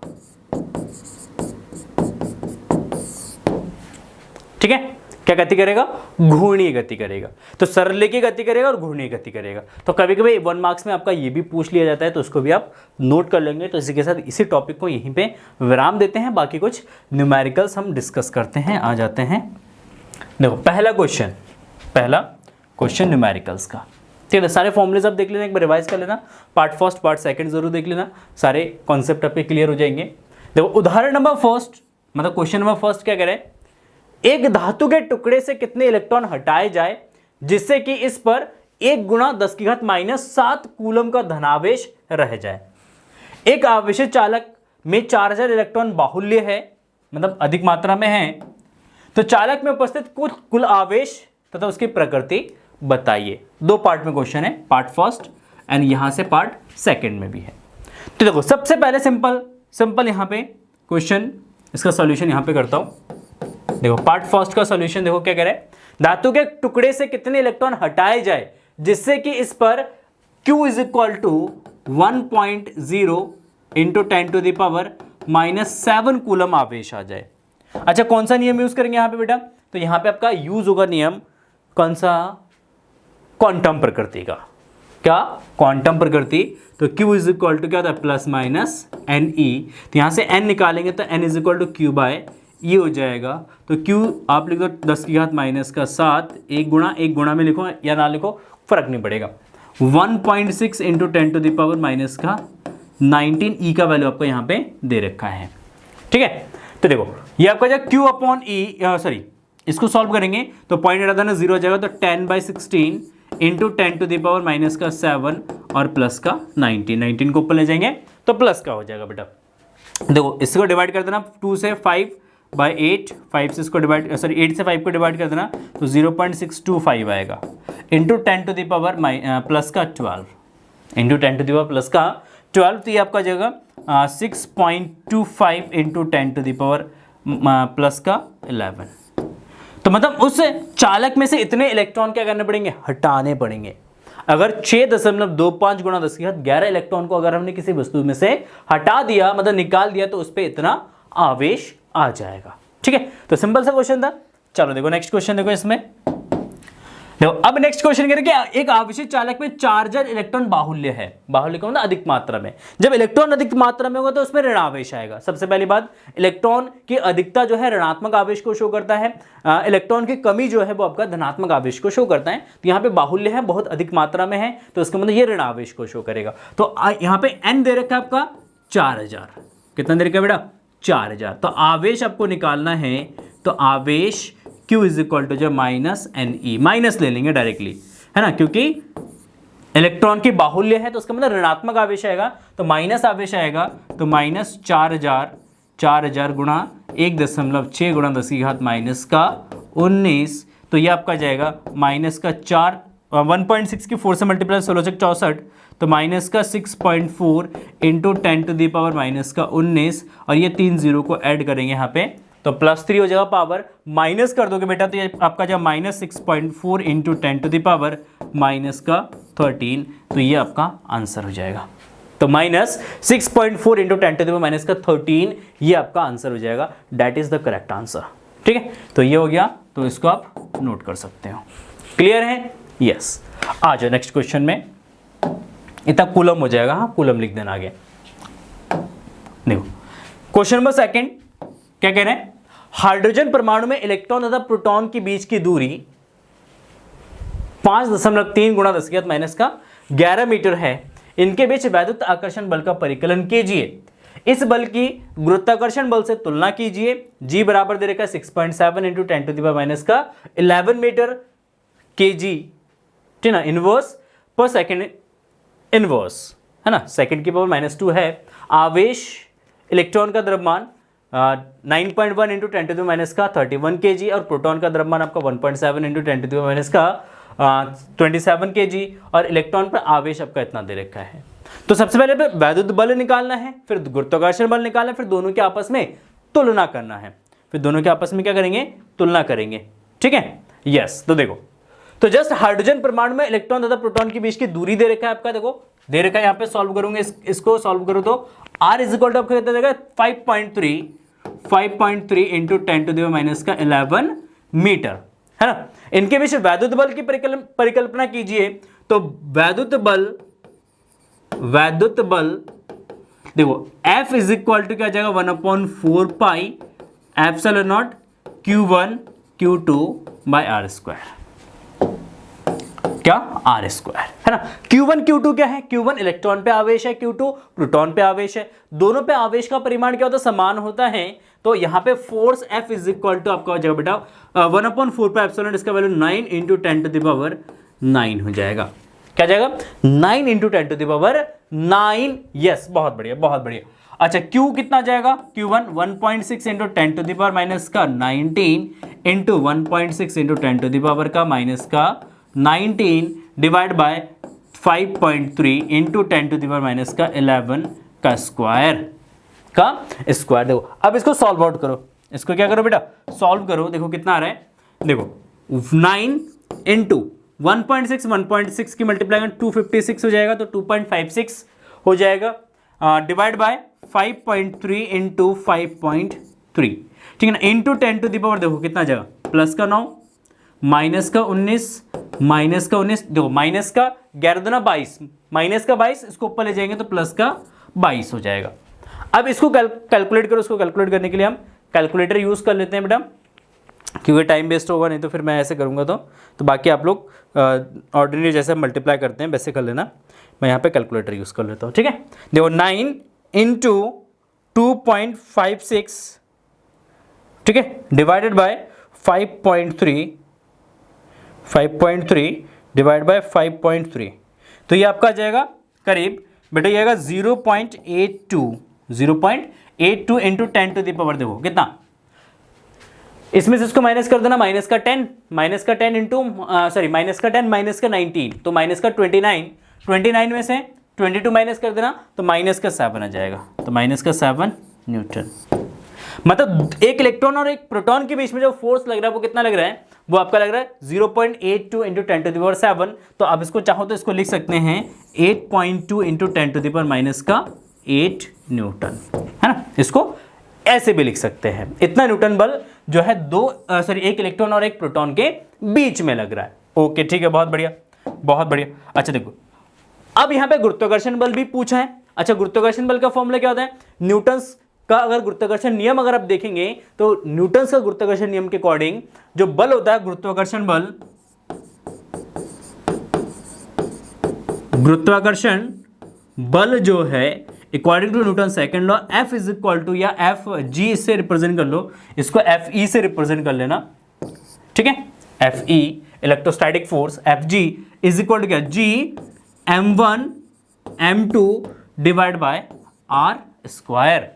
A: ठीक है। क्या गति करेगा, घूर्णीय गति करेगा। तो सरल रेखीय गति करेगा और घूर्णीय गति करेगा। तो कभी कभी 1 मार्क्स में आपका ये भी पूछ लिया जाता है तो उसको भी आप नोट कर लेंगे। तो इसी के साथ इसी टॉपिक को यहीं पे विराम देते हैं, बाकी कुछ न्यूमेरिकल्स हम डिस्कस करते हैं। आ जाते हैं, देखो पहला क्वेश्चन न्यूमेरिकल्स का, ठीक है। सारे फॉर्मूलेज आप देख लेना, एक बार रिवाइज कर लेना, पार्ट फर्स्ट पार्ट सेकंड जरूर देख लेना, सारे कॉन्सेप्ट आपके क्लियर हो जाएंगे। देखो उदाहरण नंबर फर्स्ट, मतलब क्वेश्चन नंबर फर्स्ट क्या कह रहे हैं, एक धातु के टुकड़े से कितने इलेक्ट्रॉन हटाए जाए जिससे कि इस पर 1 × 10⁻⁷ कूलम का धनावेश रह जाए। एक आवेशित चालक में 4000 इलेक्ट्रॉन बाहुल्य है, मतलब अधिक मात्रा में है, तो चालक में उपस्थित कुल आवेश तथा उसकी प्रकृति बताइए। 2 पार्ट में क्वेश्चन है, पार्ट फर्स्ट एंड यहां से पार्ट सेकंड में भी है। तो देखो सबसे पहले सिंपल यहां पे क्वेश्चन, इसका सॉल्यूशन यहां पे करता हूं। देखो पार्ट फर्स्ट का सॉल्यूशन देखो क्या कह रहा है, धातु के टुकड़े से कितने इलेक्ट्रॉन हटाए जाए जिससे कि इस पर Q = 1.0 × 10⁻⁷ कूलम आवेश आ जाए। अच्छा कौन सा नियम यूज करेंगे यहां पे बेटा, तो यहां पे आपका यूज होगा नियम कौन सा, क्वांटम प्रकृति का। क्या, क्वांटम प्रकृति। तो Q = क्या होता है, ±NE। तो यहां से n निकालेंगे तो n = Q/, ये हो जाएगा। तो Q आप लिख दो 10⁻⁷, 1 गुणा में लिखो या ना लिखो फर्क नहीं पड़ेगा, 1.6 × 10⁻⁹ E का वैल्यू आपको यहाँ पे दे रखा है, ठीक है। तो देखो ये आपका जो इसको सॉल्व करेंगे तो पॉइंट हटा देना, 0 हो जाएगा, तो 10/16 इंटू 10⁻⁻7 और प्लस का 19 को ऊपर ले जाएंगे तो प्लस का हो जाएगा बेटा। देखो इसको डिवाइड कर देना 2 से 5/8, 5 से इसको डिवाइड 8 से 5 को डिवाइड कर देना तो 0.625 आएगा, इंटू 10⁻+ का 12, इंटू 10⁻+ प्लस का 12, तो ये आपका जाएगा 6.25 इंटू 10⁻+ का 11। तो मतलब उस चालक में से इतने इलेक्ट्रॉन क्या करने पड़ेंगे, हटाने पड़ेंगे। अगर 6.25 गुणा 10⁻11 इलेक्ट्रॉन को अगर हमने किसी वस्तु में से हटा दिया, मतलब निकाल दिया, तो उस पर इतना आवेश आ जाएगा। ठीक है, तो सिंपल सा क्वेश्चन था। चलो देखो नेक्स्ट क्वेश्चन, देखो इसमें देखो, अब नेक्स्ट क्वेश्चन कह रहे हैं कि एक आवेशित चालक में चार्जर इलेक्ट्रॉन बाहुल्य है। बाहुल्य का मतलब अधिक मात्रा में। जब इलेक्ट्रॉन अधिक मात्रा में होगा तो उसमें ऋण आवेश आएगा। सबसे पहली बात, इलेक्ट्रॉन की अधिकता जो है ऋणात्मक आवेश को शो करता है, इलेक्ट्रॉन की कमी जो है वो आपका धनात्मक आवेश को शो करता है। तो यहाँ पे बाहुल्य है, बहुत अधिक मात्रा में है, तो इसका मतलब ये ऋण आवेश को शो करेगा। तो यहाँ पे n दे रखा है आपका 4000, कितना दे रखा है बेटा 4000। तो आवेश आपको निकालना है, तो आवेश Q इज इक्वल टू जो -NE, माइनस ले लेंगे डायरेक्टली, है ना, क्योंकि इलेक्ट्रॉन की बाहुल्य है तो उसका मतलब ऋणात्मक आवेश आएगा, तो माइनस आवेश आएगा, तो -4000 गुणा 1.6 गुणा 10⁻⁻19, तो ये आपका जाएगा माइनस का 1.6 की 4 से मल्टीप्लाई 16×64, तो माइनस का 6.4 इंटू 10⁻⁻19, और ये 3 0 को ऐड करेंगे यहाँ पे तो +3 हो जाएगा। पावर माइनस कर दोगे बेटा तो ये आपका जब -6.4 इंटू 10⁻⁻13, तो ये आपका आंसर हो जाएगा। तो -6.4 इंटू 10⁻⁻13 ये आपका आंसर हो जाएगा। That is the correct answer. ठीक है, तो ये हो गया, तो इसको आप नोट कर सकते हो। क्लियर है? यस। आ जाओ नेक्स्ट क्वेश्चन में, इतना कूलम हो जाएगा, हाँ कूलम लिख देना आगे। देखो क्वेश्चन नंबर सेकंड क्या कह रहे हैं, हाइड्रोजन परमाणु में इलेक्ट्रॉन तथा प्रोटॉन के बीच की दूरी 5.3 गुणा 10⁻11 मीटर है। इनके बीच वैद्युत आकर्षण बल का परिकलन कीजिए। इस बल की गुरुत्वाकर्षण बल से तुलना कीजिए। G बराबर दे रखा है 6.7 इंटू 10⁻11 मीटर kg, ठीक ना, इनवर्स पर सेकेंड इनवर्स, है ना, सेकेंड की पावर -2 है। आवेश इलेक्ट्रॉन का द्रव्यमान 9.1 इंटू 10⁻31 kg, और प्रोटॉन का द्रव्यमान आपका 1.7 इंटू 10⁻27 kg, और इलेक्ट्रॉन पर आवेश आपका इतना दे रखा है। तो सबसे पहले पे वैद्युत बल निकालना है, फिर गुरुत्वाकर्षण बल निकालना है, फिर दोनों के आपस में तुलना करना है, फिर दोनों के आपस में क्या करेंगे, तुलना करेंगे। ठीक है, यस। तो देखो, तो जस्ट हाइड्रोजन परमाणु में इलेक्ट्रॉन तथा प्रोटॉन के बीच की दूरी दे रखा है आपका, देखो दे रखा है, यहाँ पे सॉल्व करूंगे, इसको सॉल्व करो तो R इज इक्वल टू आपको कितना देगा 5.3 इंटू 10⁻11 मीटर, है ना। इनके बीच वैद्युत बल की परिकल्पना कीजिए। तो वैद्युत बल देखो F इज इक्वल टू क्या जाएगा 1/4 pi epsilon not Q1 Q2 bye R², क्या R², है ना। Q1 Q2 क्या है, Q1 इलेक्ट्रॉन पे आवेश है, Q2 प्रोटॉन पे आवेश है। दोनों पे आवेश का परिमाण क्या होता है, समान होता है। तो यहाँ पे force F is equal to आपका हो जाएगा बेटा 1/4 पाई एप्सिलॉन, इसका वैल्यू 9 इंटू 10⁻9 हो जाएगा। क्या जाएगा 9 इंटू 10⁻9। यस, बहुत बढ़िया बहुत बढ़िया। अच्छा Q कितना जाएगा, Q1 1.6 into 10⁻⁻19 into 1.6 into 10⁻⁻19 divide by 5.3 into 10⁻11 का स्क्वायर देखो। अब इसको सॉल्व आउट करो, इसको क्या करो बेटा, सॉल्व करो। देखो कितना आ रहा है, देखो 9 इंटू 1.6 की मल्टीप्लाई 256 हो जाएगा, तो 2.56 हो जाएगा, डिवाइड बाय 5.3 इंटू 5.3, ठीक है ना, इंटू 10 देखो कितना जाएगा, प्लस का 9 माइनस का 19 देखो माइनस का 11×22 माइनस का 22, इसको ऊपर ले जाएंगे तो प्लस का 22 हो जाएगा। अब इसको कैलकुलेट करो। इसको कैलकुलेट करने के लिए हम कैलकुलेटर यूज कर लेते हैं बेटा, क्योंकि टाइम वेस्ट होगा, नहीं तो फिर मैं ऐसे करूंगा तो बाकी आप लोग ऑर्डिनरी जैसे मल्टीप्लाई करते हैं वैसे कर लेना। मैं यहाँ पे कैलकुलेटर यूज कर लेता हूँ, ठीक है। देखो 9 इंटू 2.56, ठीक है, डिवाइडेड बाय 5.3 डिवाइड बाय 5.3, तो ये आपका आ जाएगा करीब बेटा ये आएगा 0.82 इंटू 10 टू द पावर, देखो कितना, इसमें से इसको माइनस कर देना, माइनस का 10 इंटू माइनस का 10 माइनस का 19, तो माइनस का 29 में से 22 माइनस कर देना तो माइनस का 7 आ जाएगा, तो माइनस का 7 न्यूटन। मतलब एक इलेक्ट्रॉन और एक प्रोटॉन के बीच में जो फोर्स लग रहा है वो कितना लग रहा है, वो आपका लग रहा है 0.82 इंटू 10 टू द पावर 7। तो आप इसको चाहो तो इसको लिख सकते हैं 8.2 into 10 to the power minus का 8 न्यूटन, है ना। इसको ऐसे भी लिख सकते हैं, इतना न्यूटन बल जो है एक इलेक्ट्रॉन और एक प्रोटॉन के बीच में लग रहा है। ओके ठीक है, बहुत बढ़िया बहुत बढ़िया। अच्छा देखो, अब यहां पे गुरुत्वाकर्षण बल भी पूछा है। अच्छा, गुरुत्वाकर्षण बल का फॉर्मूला क्या होता है, न्यूटन्स का अगर गुरुत्वाकर्षण नियम अगर आप देखेंगे तो न्यूटन्स का गुरुत्वाकर्षण नियम के अकॉर्डिंग जो बल होता है गुरुत्वाकर्षण बल जो है according to Newton second law, F is equal to, या एफ जी इससे रिप्रेजेंट कर लो, इसको एफ ई से रिप्रेजेंट कर लेना, ठीक है। F E electrostatic force, F G is equal to क्या, G m1 m2 divide by R square,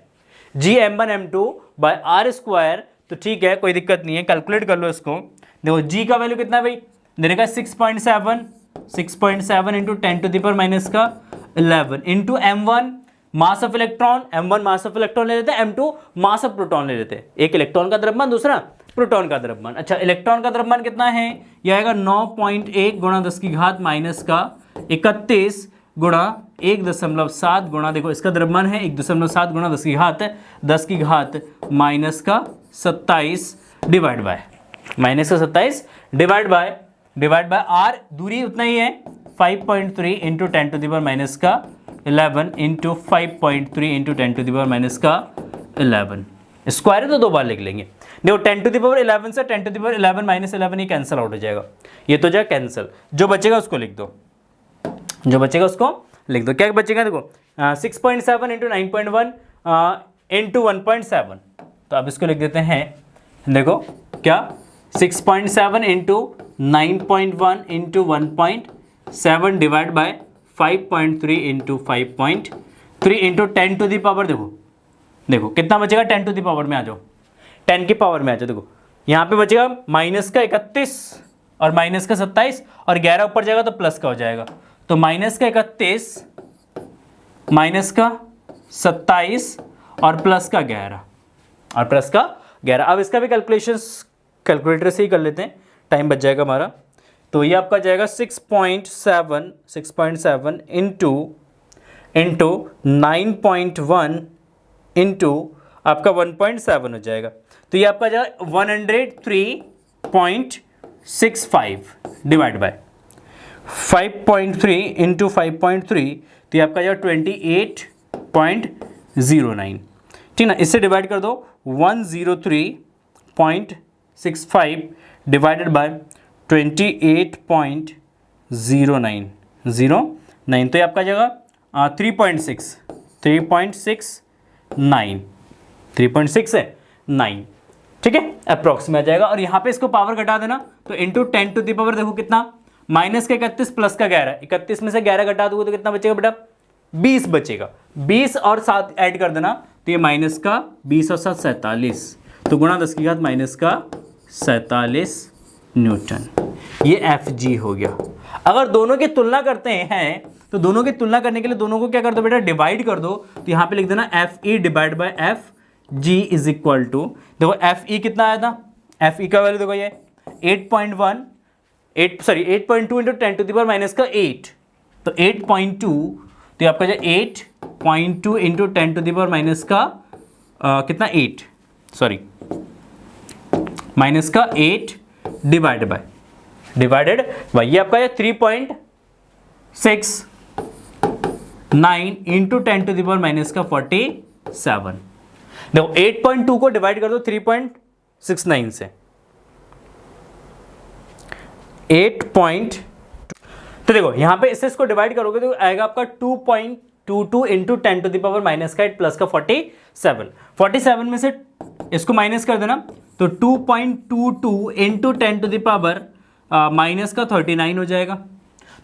A: G m1 m2 by R square. तो ठीक है, कोई दिक्कत नहीं है, कैलकुलेट कर लो इसको। देखो जी का वैल्यू कितना है भाई, देने का 6.7 into 10 to the power minus का 11 into m1 mass of electron, m1 mass of electron ले लेते हैं, m2 मास ऑफ प्रोटॉन ले लेते हैं, एक इलेक्ट्रॉन का द्रव्यमान दूसरा प्रोटॉन का द्रव्यमान। अच्छा, इलेक्ट्रॉन का द्रव्यमान कितना है, यह आएगा 9.1 गुणा 10 की घात माइनस का 31 गुणा 1.7 गुणा, देखो इसका द्रव्यमान है 1.7 गुणा 10 की घात माइनस का 27 डिवाइड बाय माइनस का 27 डिवाइड बाय आर, दूरी उतना ही है 5.3 into 10 to the power minus का 11 into 5.3 into 10 to the power minus का 11, स्क्वायर है तो दो बार लिख लेंगे। देखो 10 टू द पावर 11 से 10 टू द पावर 11 माइनस 11 ये कैंसिल आउट हो जाएगा, ये तो जाए कैंसिल, जो बचेगा उसको लिख दो, क्या बचेगा, देखो 6.7 इंटू 9.1 इंटू 1.7, तो आप इसको लिख देते हैं, देखो क्या 6.7 into 9.1 into 1.7 divide by 5.3 into 5.3 into 10 to the power, देखो कितना बचेगा, 10 टू दी पावर में आ जाओ, 10 की पावर में आ जाओ। देखो यहाँ पे बचेगा माइनस का 31 और माइनस का 27 और 11 ऊपर जाएगा तो प्लस का हो जाएगा, तो माइनस का 31 माइनस का 27 और प्लस का 11 अब इसका भी कैलकुलेटर से ही कर लेते हैं, टाइम बच जाएगा हमारा। तो ये आपका जाएगा 6.7 इंटू 9.1 इंटू आपका 1.7 हो जाएगा, तो ये आपका जाएगा 103.65 डिवाइड बाय 5.3 इंटू 5.3, तो ये आपका जाएगा 28.09, ठीक ना। इससे डिवाइड कर दो 103.65 डिवाइडेड बाय 28.09, तो ये आपका जाएगा 3.6 है 9, ठीक है, अप्रॉक्स में आ जाएगा। और यहाँ पे इसको पावर घटा देना, तो इंटू 10 टू दी पावर, देखो कितना, माइनस का 31 प्लस का 11, 31 में से 11 घटा दोगे तो कितना बचेगा बेटा, 20 बचेगा, 20 और 7 ऐड कर देना, तो ये माइनस का 20 और 7 47, तो गुणा 10 की घात माइनस का 47 न्यूटन, ये एफ जी हो गया। अगर दोनों की तुलना करते हैं तो दोनों की तुलना करने के लिए दोनों को क्या कर दो बेटा, डिवाइड कर दो, तो यहाँ पे लिख देना F E divide by F G is equal to, देखो एफ ई कितना आया था, एफ ई का वैल्यू देखो ये 8.2 into 10 to the power minus का 8, तो 8.2, तो ये आपका जो 8.2 into 10 to the power minus का कितना 8 माइनस का 8 डिवाइडेड बाय ये आपका 3.69 into 10 to the power minus का 47। देखो 8.2 को डिवाइड कर दो 3.69 से, 8. तो देखो यहां पे इससे इसको डिवाइड करोगे तो आएगा आपका 2.22 into 10 to the power minus का 8 प्लस का 47 में से इसको माइनस कर देना, तो 2.22 into 10 to the power minus का 39 हो जाएगा।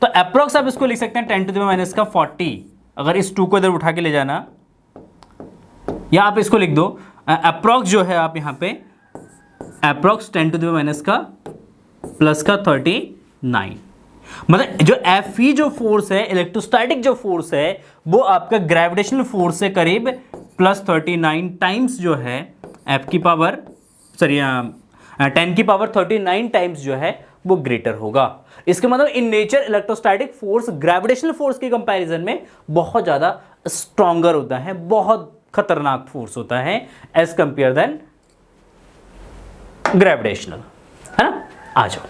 A: तो अप्रोक्स आप इसको लिख सकते हैं 10 टू द पावर माइनस का 40। अगर इस 2 को इधर उठा के ले जाना, या आप इसको लिख दो अप्रोक्स जो है आप यहाँ पे approx 10 to the power minus का प्लस का 39। मतलब जो Fe जो फोर्स है, इलेक्ट्रोस्टैटिक जो फोर्स है, वो आपका ग्रेविटेशनल फोर्स से करीब प्लस 39 टाइम्स जो है F की पावर 10 की पावर 39 टाइम्स जो है वो ग्रेटर होगा। इसका मतलब in nature electrostatic force gravitational force के कंपैरिजन में बहुत ज़्यादा स्ट्रॉन्गर होता है, बहुत खतरनाक फोर्स होता है एज कंपेयर देन ग्रेविटेशनल, है ना। आ जाओ,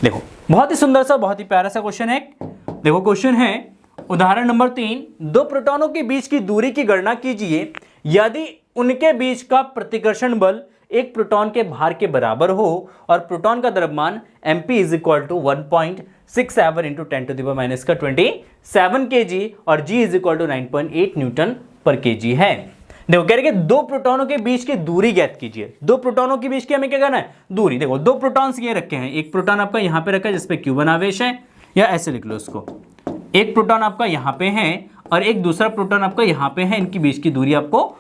A: देखो बहुत ही सुंदर सा, बहुत ही प्यारा सा क्वेश्चन है। देखो क्वेश्चन है उदाहरण नंबर 3, दो प्रोटॉनों के बीच की दूरी की गणना कीजिए यदि उनके बीच का प्रतिकर्षण बल एक प्रोटॉन के भार के बराबर हो और प्रोटॉन का द्रव्यमान mp is equal to 1.67 into 10 to the power minus का 27 kg और g is equal to 9.8 newton पर kg है। देखो कह रहे कि दो प्रोटॉनों के बीच की दूरी ज्ञात कीजिए। दो प्रोटॉनों के बीच की हमें क्या करना है, दूरी। देखो दो प्रोटॉन्स ये रखे हैं, एक प्रोटॉन आपका यहां पे रखा है जिसपे Q1 आवेश है, या ऐसे लिख लो इसको, एक प्रोटॉन आपका यहां पे है और एक दूसरा प्रोटॉन आपका यहां पे है। इनकी बीच की दूरी आपको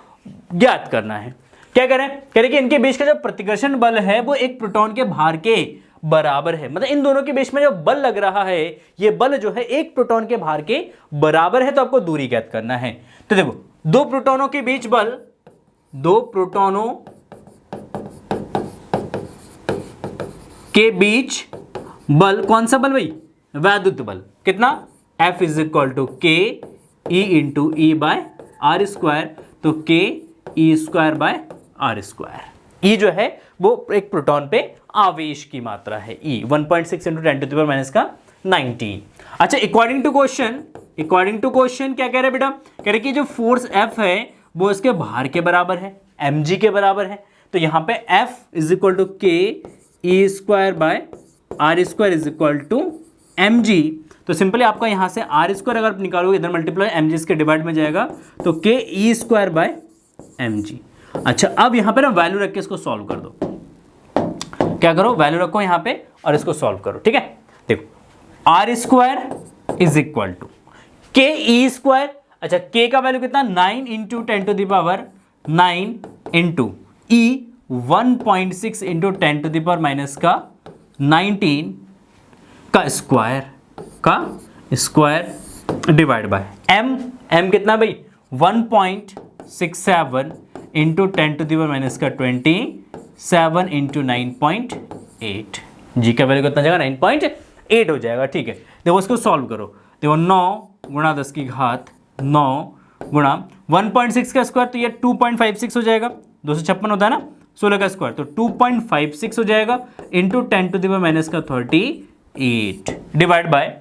A: ज्ञात करना है। क्या करें, कह रहे कि इनके बीच का जो प्रतिकर्षण बल है वो एक प्रोटॉन के भार के बराबर है। मतलब इन दोनों के बीच में जो बल लग रहा है, ये बल जो है एक प्रोटॉन के भार के बराबर है, तो आपको दूरी ज्ञात करना है। तो देखो दो प्रोटॉनों के बीच बल, दो प्रोटॉनों के बीच बल, कौन सा बल भाई, वैद्युत बल। कितना, F is equal to K E into E by R square, तो K E square by R square. E जो है वो एक प्रोटॉन पे आवेश की मात्रा है, E 1.6 into 10 to the power minus का 19। अच्छा, अकॉर्डिंग टू क्वेश्चन क्या कह रहे हैं बेटा, कह रहे कि जो फोर्स F है वो इसके भार के बराबर है, mg के बराबर है। तो यहाँ पे F is equal to K E square by R square is equal to mg। तो सिंपली आपका यहाँ से आर स्क्वायर अगर निकालोगे इधर मल्टीप्लाई mg इसके डिवाइड में जाएगा, तो K E square bye mg। अच्छा, अब यहाँ पे ना वैल्यू रख के इसको सॉल्व कर दो। क्या करो, वैल्यू रखो यहाँ पे और इसको सॉल्व करो। ठीक है, देखो R square is equal to K E square. अच्छा, के का वैल्यू कितना, 9 into 10 to the power 9 into E 1.6 into 10 to the power minus का 19 का स्क्वायर डिवाइड बाय m कितना भाई, 1.67 into 10 to the power minus का 27 इंटू 9.8। जी का value कितना जाएगा, 9.8 हो जाएगा। ठीक है, देखो इसको सॉल्व करो। देखो 9 गुणा 10 की घात 9 गुणा 1.6 का स्क्वायर, तो ये 2.56 हो जाएगा। 256 होता है ना, 16 का स्क्वायर, तो 2.56 हो जाएगा into 10 to the power minus का 38 divide by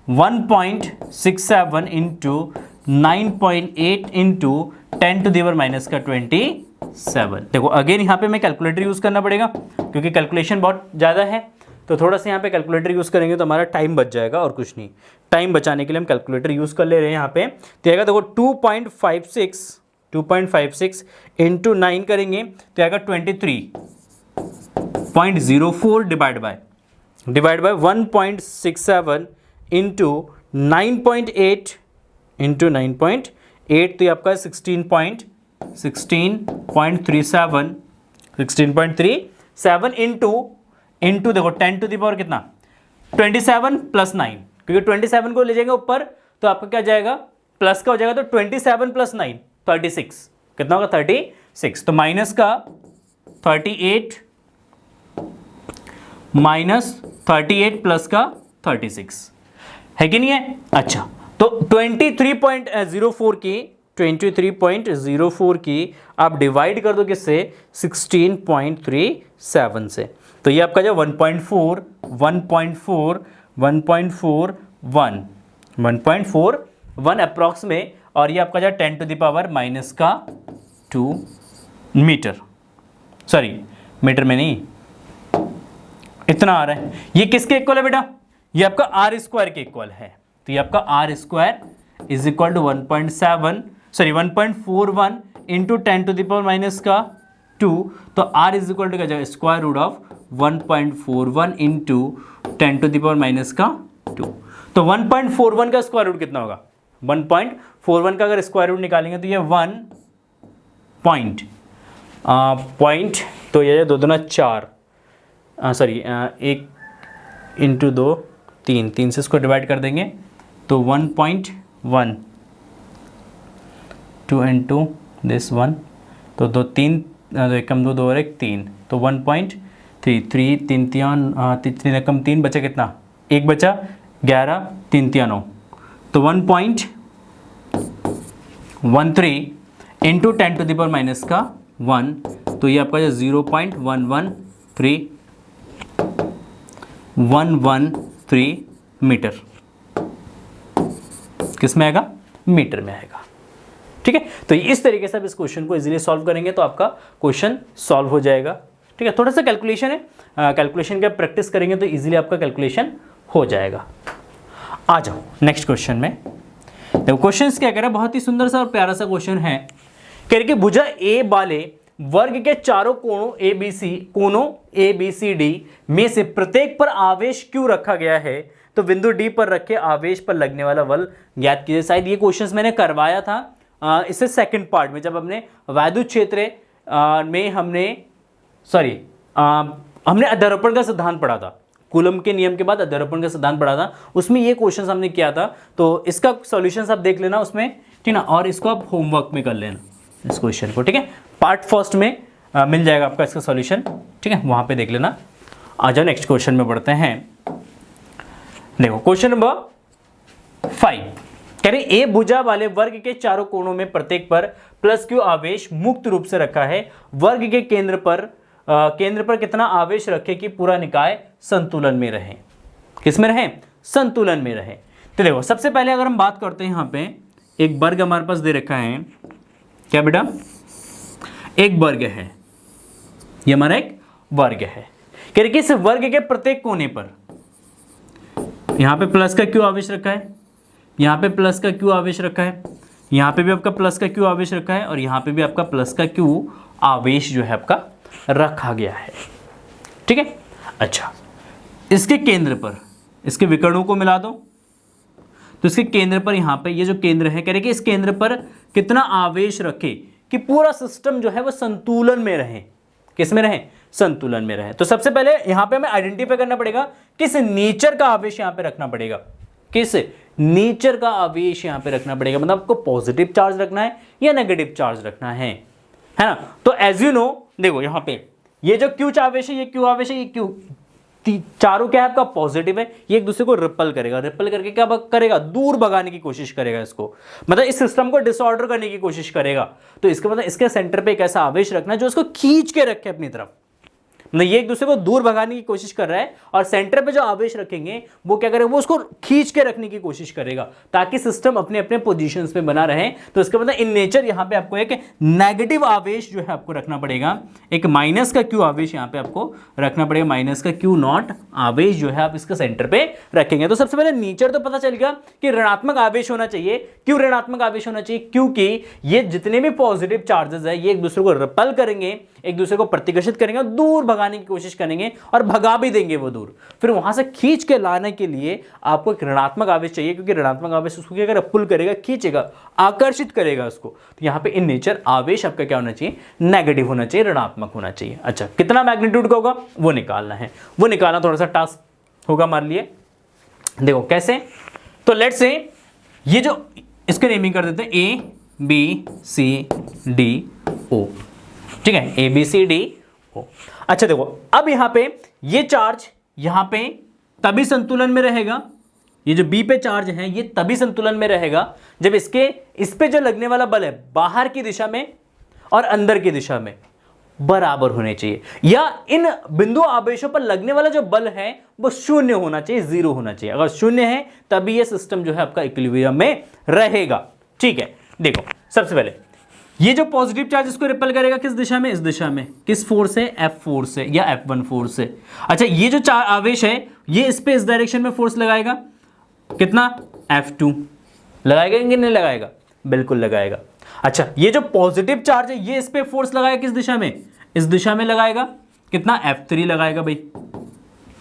A: 1.67 into 9.8 into 10 to the power minus का 27। देखो अगेन यहाँ पे मैं कैलकुलेटर यूज़ करना पड़ेगा क्योंकि कैलकुलेशन बहुत ज़्यादा है, तो थोड़ा सा यहाँ पे कैलकुलेटर यूज़ करेंगे तो हमारा टाइम बच जाएगा और कुछ नहीं। टाइम बचाने के लिए हम कैलकुलेटर यूज़ कर ले रहे हैं यहाँ पे। तो आएगा देखो 2.56 इंटू 9 करेंगे तो आएगा 23.04 डिवाइड बाय 1.67 इंटू 9.8 इंटू 9.8, तो ये आपका 16.37 इंटू देखो 10 टू द पावर कितना, 27 प्लस 9, क्योंकि 27 को ले जाएंगे ऊपर तो आपका क्या जाएगा, प्लस का हो जाएगा, तो 27 प्लस 9 36, कितना होगा 36। तो माइनस का 38 माइनस 38 प्लस का 36 है कि नहीं है। अच्छा, तो 23.04 की आप डिवाइड कर दो किससे, 16.37 से, तो ये आपका जो 1.41 अप्रॉक्स में, और ये आपका जो 10 टू द पावर माइनस का 2 मीटर, सॉरी मीटर में नहीं, इतना आ रहा है। ये किसके इक्वल है बेटा, ये आपका आर स्क्वायर के इक्वल है। तो ये आपका R square is equal to 1.41 into 10 to the power minus का 2, तो r इज इक्वल टू क्या जाएगा, square root of 1.41 into 10 to the power minus का 2। तो 1.41 का स्क्वायर रूट कितना होगा, 1.41 का अगर स्क्वायर रूट निकालेंगे तो ये 1 पॉइंट, तो ये 2 दूना 4, सॉरी 1 इंटू 2 3 से इसको डिवाइड कर देंगे तो 1.1, 2 इंटू दिस 1, तो 2 3, 1 कम 2 2 और 1 3, तो 1.3, 3 3 3 कम 3 बचा कितना, 1 बचा 11, 3 3 9, तो 1.13 into 10 to the power minus का 1, तो ये आपका 0.113 मीटर, किस में आएगा, मीटर में आएगा। ठीक है, तो इस तरीके से आप इस क्वेश्चन को इजीली सॉल्व करेंगे तो आपका क्वेश्चन सॉल्व हो जाएगा। ठीक है, थोड़ा सा कैलकुलेशन है, कैलकुलेशन का प्रैक्टिस करेंगे तो इजीली आपका कैलकुलेशन हो जाएगा। आ जाओ नेक्स्ट क्वेश्चन में। देखो क्वेश्चन क्या कह रहा है, बहुत ही सुंदर सा और प्यारा सा क्वेश्चन है। कह रहे कि भुजा ए वाले वर्ग के चारों कोणों ए बी सी डी में से प्रत्येक पर आवेश क्यों रखा गया है, तो बिंदु डी पर रखे आवेश पर लगने वाला बल ज्ञात कीजिए। शायद ये क्वेश्चंस मैंने करवाया था इससे सेकंड पार्ट में, जब हमने वैद्युत क्षेत्र में हमने अध्यारोपण का सिद्धांत पढ़ा था, कूलम के नियम के बाद अध्यारोपण का सिद्धांत पढ़ा था, उसमें ये क्वेश्चंस हमने किया था। तो इसका सॉल्यूशंस आप देख लेना उसमें, ठीक ना, और इसको आप होमवर्क में कर लेना इस क्वेश्चन को। ठीक है, पार्ट फर्स्ट में मिल जाएगा आपका इसका सॉल्यूशन। ठीक है, वहां पे देख लेना। आ जाओ नेक्स्ट क्वेश्चन में बढ़ते हैं। देखो क्वेश्चन नंबर 5 कह रहे ए भुजा वाले वर्ग के चारों कोणों में प्रत्येक पर प्लस क्यू आवेश मुक्त रूप से रखा है। वर्ग के केंद्र पर कितना आवेश रखे कि पूरा निकाय संतुलन में रहे, किस में रहे, संतुलन में रहे। तो देखो सबसे पहले अगर हम बात करते हैं, यहाँ पे एक वर्ग हमारे पास दे रखा है, क्या बेटा, एक वर्ग है, ये हमारा एक वर्ग है। कह रहे कि इस वर्ग के प्रत्येक कोने पर यहां पे प्लस का क्यू आवेश रखा है, यहां पे प्लस का क्यू आवेश रखा है, यहां पे भी आपका प्लस का क्यू आवेश रखा है, और यहां पे भी आपका प्लस का क्यू आवेश जो है आपका रखा गया है। ठीक है, अच्छा इसके केंद्र पर इसके विकर्णों को मिला दो, तो इसके केंद्र पर यहां पे ये जो केंद्र है, कह रहे कि इस केंद्र पर कितना आवेश रखे कि पूरा सिस्टम जो है वो संतुलन में रहे, किस में रहे, संतुलन में रहे। तो सबसे पहले यहां पे हमें आइडेंटिफाई करना पड़ेगा किस नेचर का आवेश यहां पे रखना पड़ेगा, किस नेचर का आवेश यहां पे रखना पड़ेगा, मतलब आपको पॉजिटिव चार्ज रखना है या नेगेटिव चार्ज रखना है ना। तो एज यू नो, देखो यहां पे ये जो क्यू आवेश है, ये क्यू आवेश है, ये क्यू, चारों क्या है आपका पॉजिटिव है, ये एक दूसरे को रिपल करेगा, रिपल करके क्या करेगा, दूर भगाने की कोशिश करेगा इसको, मतलब इस सिस्टम को डिसऑर्डर करने की कोशिश करेगा। तो इसका मतलब इसके सेंटर पे एक ऐसा आवेश रखना है जो इसको खींच के रखे अपनी तरफ, मतलब ये एक दूसरे को दूर भगाने की कोशिश कर रहा है, और सेंटर पे जो आवेश रखेंगे वो क्या करेगा, वो उसको खींच के रखने की कोशिश करेगा ताकि सिस्टम अपने अपने पोजीशंस पे बना रहे। तो इसका मतलब इन नेचर यहाँ पे आपको एक नेगेटिव आवेश जो है आपको रखना पड़ेगा, एक माइनस का क्यू आवेश यहाँ पे आपको रखना पड़ेगा, माइनस का क्यू नॉट आवेश जो है आप इसके सेंटर पे रखेंगे। तो सबसे पहले नेचर तो पता चल गया कि ऋणात्मक आवेश होना चाहिए। क्यों ऋणात्मक आवेश होना चाहिए, क्योंकि ये जितने भी पॉजिटिव चार्जेस है ये एक दूसरे को रिपल करेंगे, एक दूसरे को प्रतिकर्षित करेंगे, दूर भगाने की कोशिश करेंगे और भगा भी देंगे वो दूर। फिर वहां से खींच के लाने के लिए आपको एक ऋणात्मक आवेश चाहिए, क्योंकि ऋणात्मक आवेश उसको क्या करेगा, पुल करेगा, खींचेगा, आकर्षित करेगा उसको। तो यहाँ पे इन नेचर आवेश आपका क्या होना चाहिए, नेगेटिव होना चाहिए, ऋणात्मक होना चाहिए। अच्छा कितना मैग्नीट्यूड का होगा वो निकालना है, वो निकालना थोड़ा सा टास्क होगा हमारे लिए। देखो कैसे, तो लेट्स से ये जो इसके नेमिंग कर देते हैं A B C D O, ठीक है, A B C D O. अच्छा देखो अब यहां पे ये चार्ज यहां पे तभी संतुलन में रहेगा, ये जो बी पे चार्ज है ये तभी संतुलन में रहेगा जब इस पे जो लगने वाला बल है बाहर की दिशा में और अंदर की दिशा में बराबर होने चाहिए, या इन बिंदु आवेशों पर लगने वाला जो बल है वो शून्य होना चाहिए, जीरो होना चाहिए। अगर शून्य है तभी ये सिस्टम जो है आपका इक्विलिब्रियम में रहेगा। ठीक है, देखो सबसे पहले ये जो पॉजिटिव चार्ज इसको रिपेल करेगा किस दिशा में, इस दिशा में, किस फोर्स से, एफ फोर्स से या F1 फोर्स से। अच्छा ये जो आवेश है ये इस पे इस डायरेक्शन में फोर्स लगाएगा, कितना, F2 लगाएगा कि नहीं लगाएगा, बिल्कुल लगाएगा। अच्छा ये जो पॉजिटिव चार्ज है ये इस पे फोर्स लगाएगा किस दिशा में, इस दिशा में लगाएगा, कितना F3 लगाएगा भाई,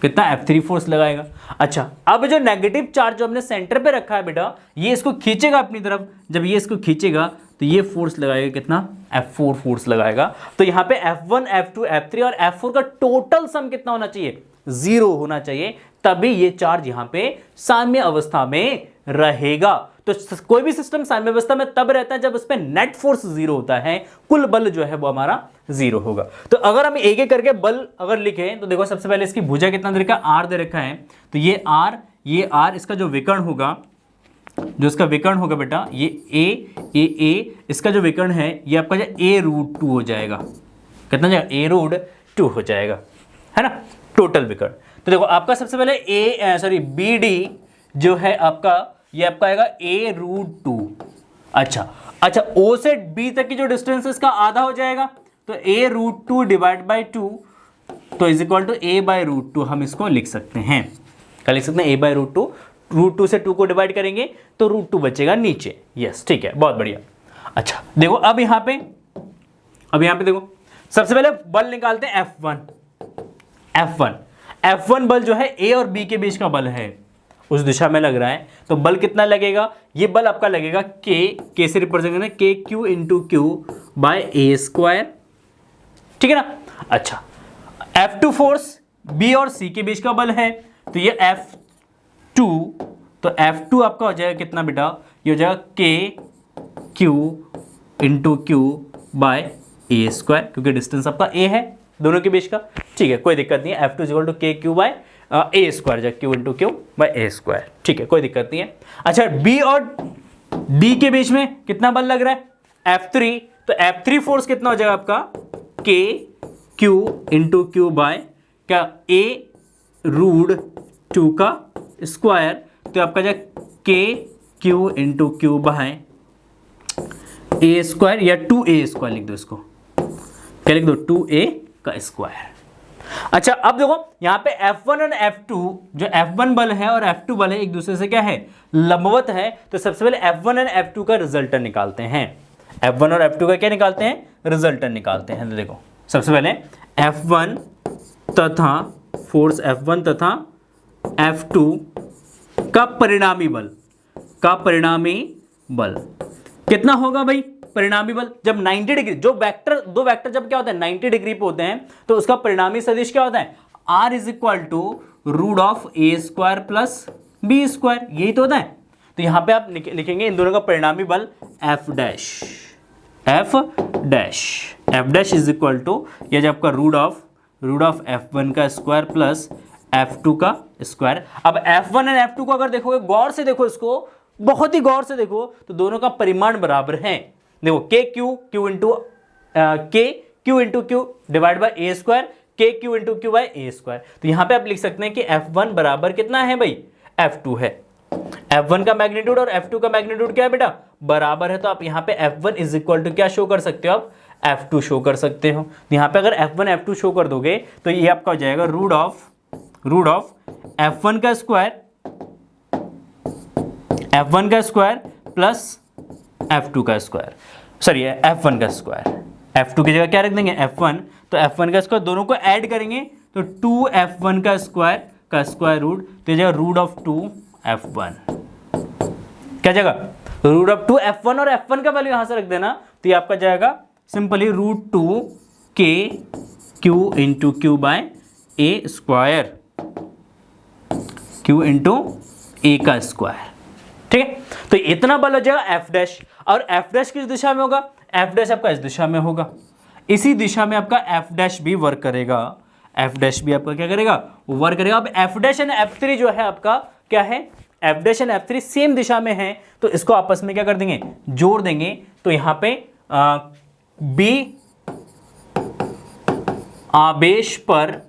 A: कितना F3 फोर्स लगाएगा। अच्छा, अब जो नेगेटिव चार्ज जो हमने सेंटर पे रखा है बेटा, ये इसको खींचेगा अपनी तरफ, जब ये इसको खींचेगा तो ये फोर्स लगाएगा कितना, F4 फोर्स लगाएगा। तो यहाँ पे F1 F2 F3 और F4 का टोटल सम कितना होना चाहिए, 0 होना चाहिए, तभी ये चार्ज यहाँ पे साम्य अवस्था में रहेगा। तो कोई भी सिस्टम साम्य अवस्था में तब रहता है जब उस पर नेट फोर्स 0 होता है, कुल बल जो है वो हमारा 0 होगा। तो अगर हम एक एक करके बल अगर लिखें तो देखो, सबसे पहले इसकी भुजा कितना दे रखा है, R दे रखा है, तो ये R इसका जो विकर्ण होगा, जो इसका विकर्ण होगा बेटा, ये A इसका जो विकर्ण है ये आपका जो A√2 हो जाएगा, कितना जाएगा, A√2 हो जाएगा, है ना, टोटल विकर्ण। तो देखो आपका सबसे पहले BD जो है आपका, ये आपका आएगा A√2। अच्छा, O से B तक की जो डिस्टेंस इसका आधा हो जाएगा, तो A√2 डिवाइड बाई 2 तो इज इक्वल टू A/√2 हम इसको लिख सकते हैं। क्या लिख सकते हैं, A/√2। √2 से 2 को डिवाइड करेंगे तो √2 बचेगा नीचे। यस, ठीक है, बहुत बढ़िया। अच्छा देखो, अब यहाँ पे देखो, सबसे पहले बल निकालते हैं F1 बल जो है A और B के बीच का बल है, उस दिशा में लग रहा है, तो बल कितना लगेगा, ये बल आपका लगेगा K से रिप्रेजेंट करना, KQ into Q by A², ठीक है ना। अच्छा, F2 फोर्स B और C के बीच का बल है, तो ये F2, तो F2 आपका हो जाएगा कितना बेटा, ये हो जाएगा KQ into Q by A², क्योंकि डिस्टेंस आपका A है दोनों के बीच का, ठीक है, कोई दिक्कत नहीं है। F2 equal to KQ bye A² जो Q into Q by A², ठीक है, कोई दिक्कत नहीं है। अच्छा, B और D के बीच में कितना बल लग रहा है, F3, तो F3 फोर्स कितना हो जाएगा आपका, KQ इंटू क्यू बाय क्या A√2 का स्क्वायर, तो आपका जाएगा KQ into Q by A² या 2A² लिख दो, इसको क्या लिख दो, 2A का स्क्वायर। अच्छा, अब देखो यहाँ पे F1 और F2, जो F1 बल है और F2 बल है एक दूसरे से क्या है, लंबवत है, तो सबसे पहले F1 और F2 का रिजल्टेंट निकालते हैं। F1 और F2 का क्या निकालते हैं, रिजल्टेंट निकालते हैं। तो देखो सबसे पहले F1 तथा फोर्स F1 तथा F2 का परिणामी बल कितना होगा भाई, परिणामी बल जब 90 डिग्री, दो वेक्टर जब क्या होता है 90 डिग्री पे होते हैं, तो उसका परिणामी सदिश क्या होता है, R is equal to √A² plus B², यही तो होता है। तो यहां पे आप लिखेंगे इन दोनों का परिणामी बल F dash is equal to, यह जो आपका √ऑफ F1 का स्क्वायर प्लस F2 का स्क्वायर। अब F1 और F2 को अगर देखोगे, गौर से देखो, इसको बहुत ही गौर से देखो, तो दोनों का परिमाण बराबर है। देखो Q into Q divide by A², KQ into Q by A²। तो यहां पे आप लिख सकते हैं कि F1 बराबर कितना है भाई, F2 है। F1 का मैग्नीट्यूड और F2 का मैग्नीट्यूड क्या है बेटा, बराबर है, तो आप यहाँ पे F1 इज इक्वल टू क्या शो कर सकते हो, आप F2 शो कर सकते हो। यहाँ पे अगर F1 F2 शो कर दोगे तो ये आपका हो जाएगा √ऑफ F1 का स्क्वायर प्लस F2 का स्क्वायर, सॉरी F1 का स्क्वायर, F2 की जगह क्या रख देंगे F1, तो F1 का स्क्वायर दोनों को ऐड करेंगे तो 2F1 का स्क्वायर रूट, तो ये जगह √2F1 क्या जगह, √2F1 और F1 का वैल्यू यहां से रख देना, तो ये आपका जाएगा simply √2KQ into Q by A², Q into A का स्क्वायर, ठीक है। तो इतना बल हो जाएगा F', और F' किस दिशा में होगा, F' आपका इस दिशा में होगा, इसी दिशा में आपका F' भी वर्क करेगा, F' भी आपका क्या करेगा, वर्क करेगा। अब F' एंड F3 जो है आपका क्या है, F' एंड F3 सेम दिशा में है, तो इसको आपस में क्या कर देंगे, जोड़ देंगे। तो यहां पे B आवेश पर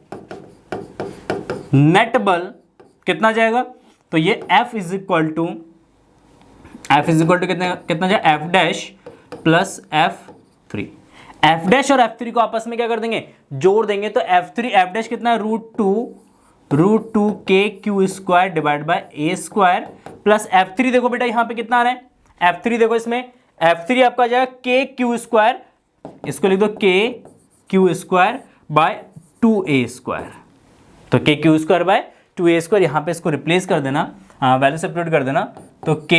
A: नेट बल कितना जाएगा, तो ये F इज इक्वल टू कितना जाए, F' प्लस F3। F' और F3 को आपस में क्या कर देंगे, जोड़ देंगे, तो F' कितना है, √2KQ² divide by A² plus F3 देखो बेटा यहां पे कितना आ रहा है, F3 देखो, इसमें F3 आपका जाएगा KQ², इसको लिख दो क्यू स्क्वायर बाय 2a²। तो k Q square by 2a², यहाँ पे इसको रिप्लेस कर देना, वैल्यू सेपरेट कर देना, तो k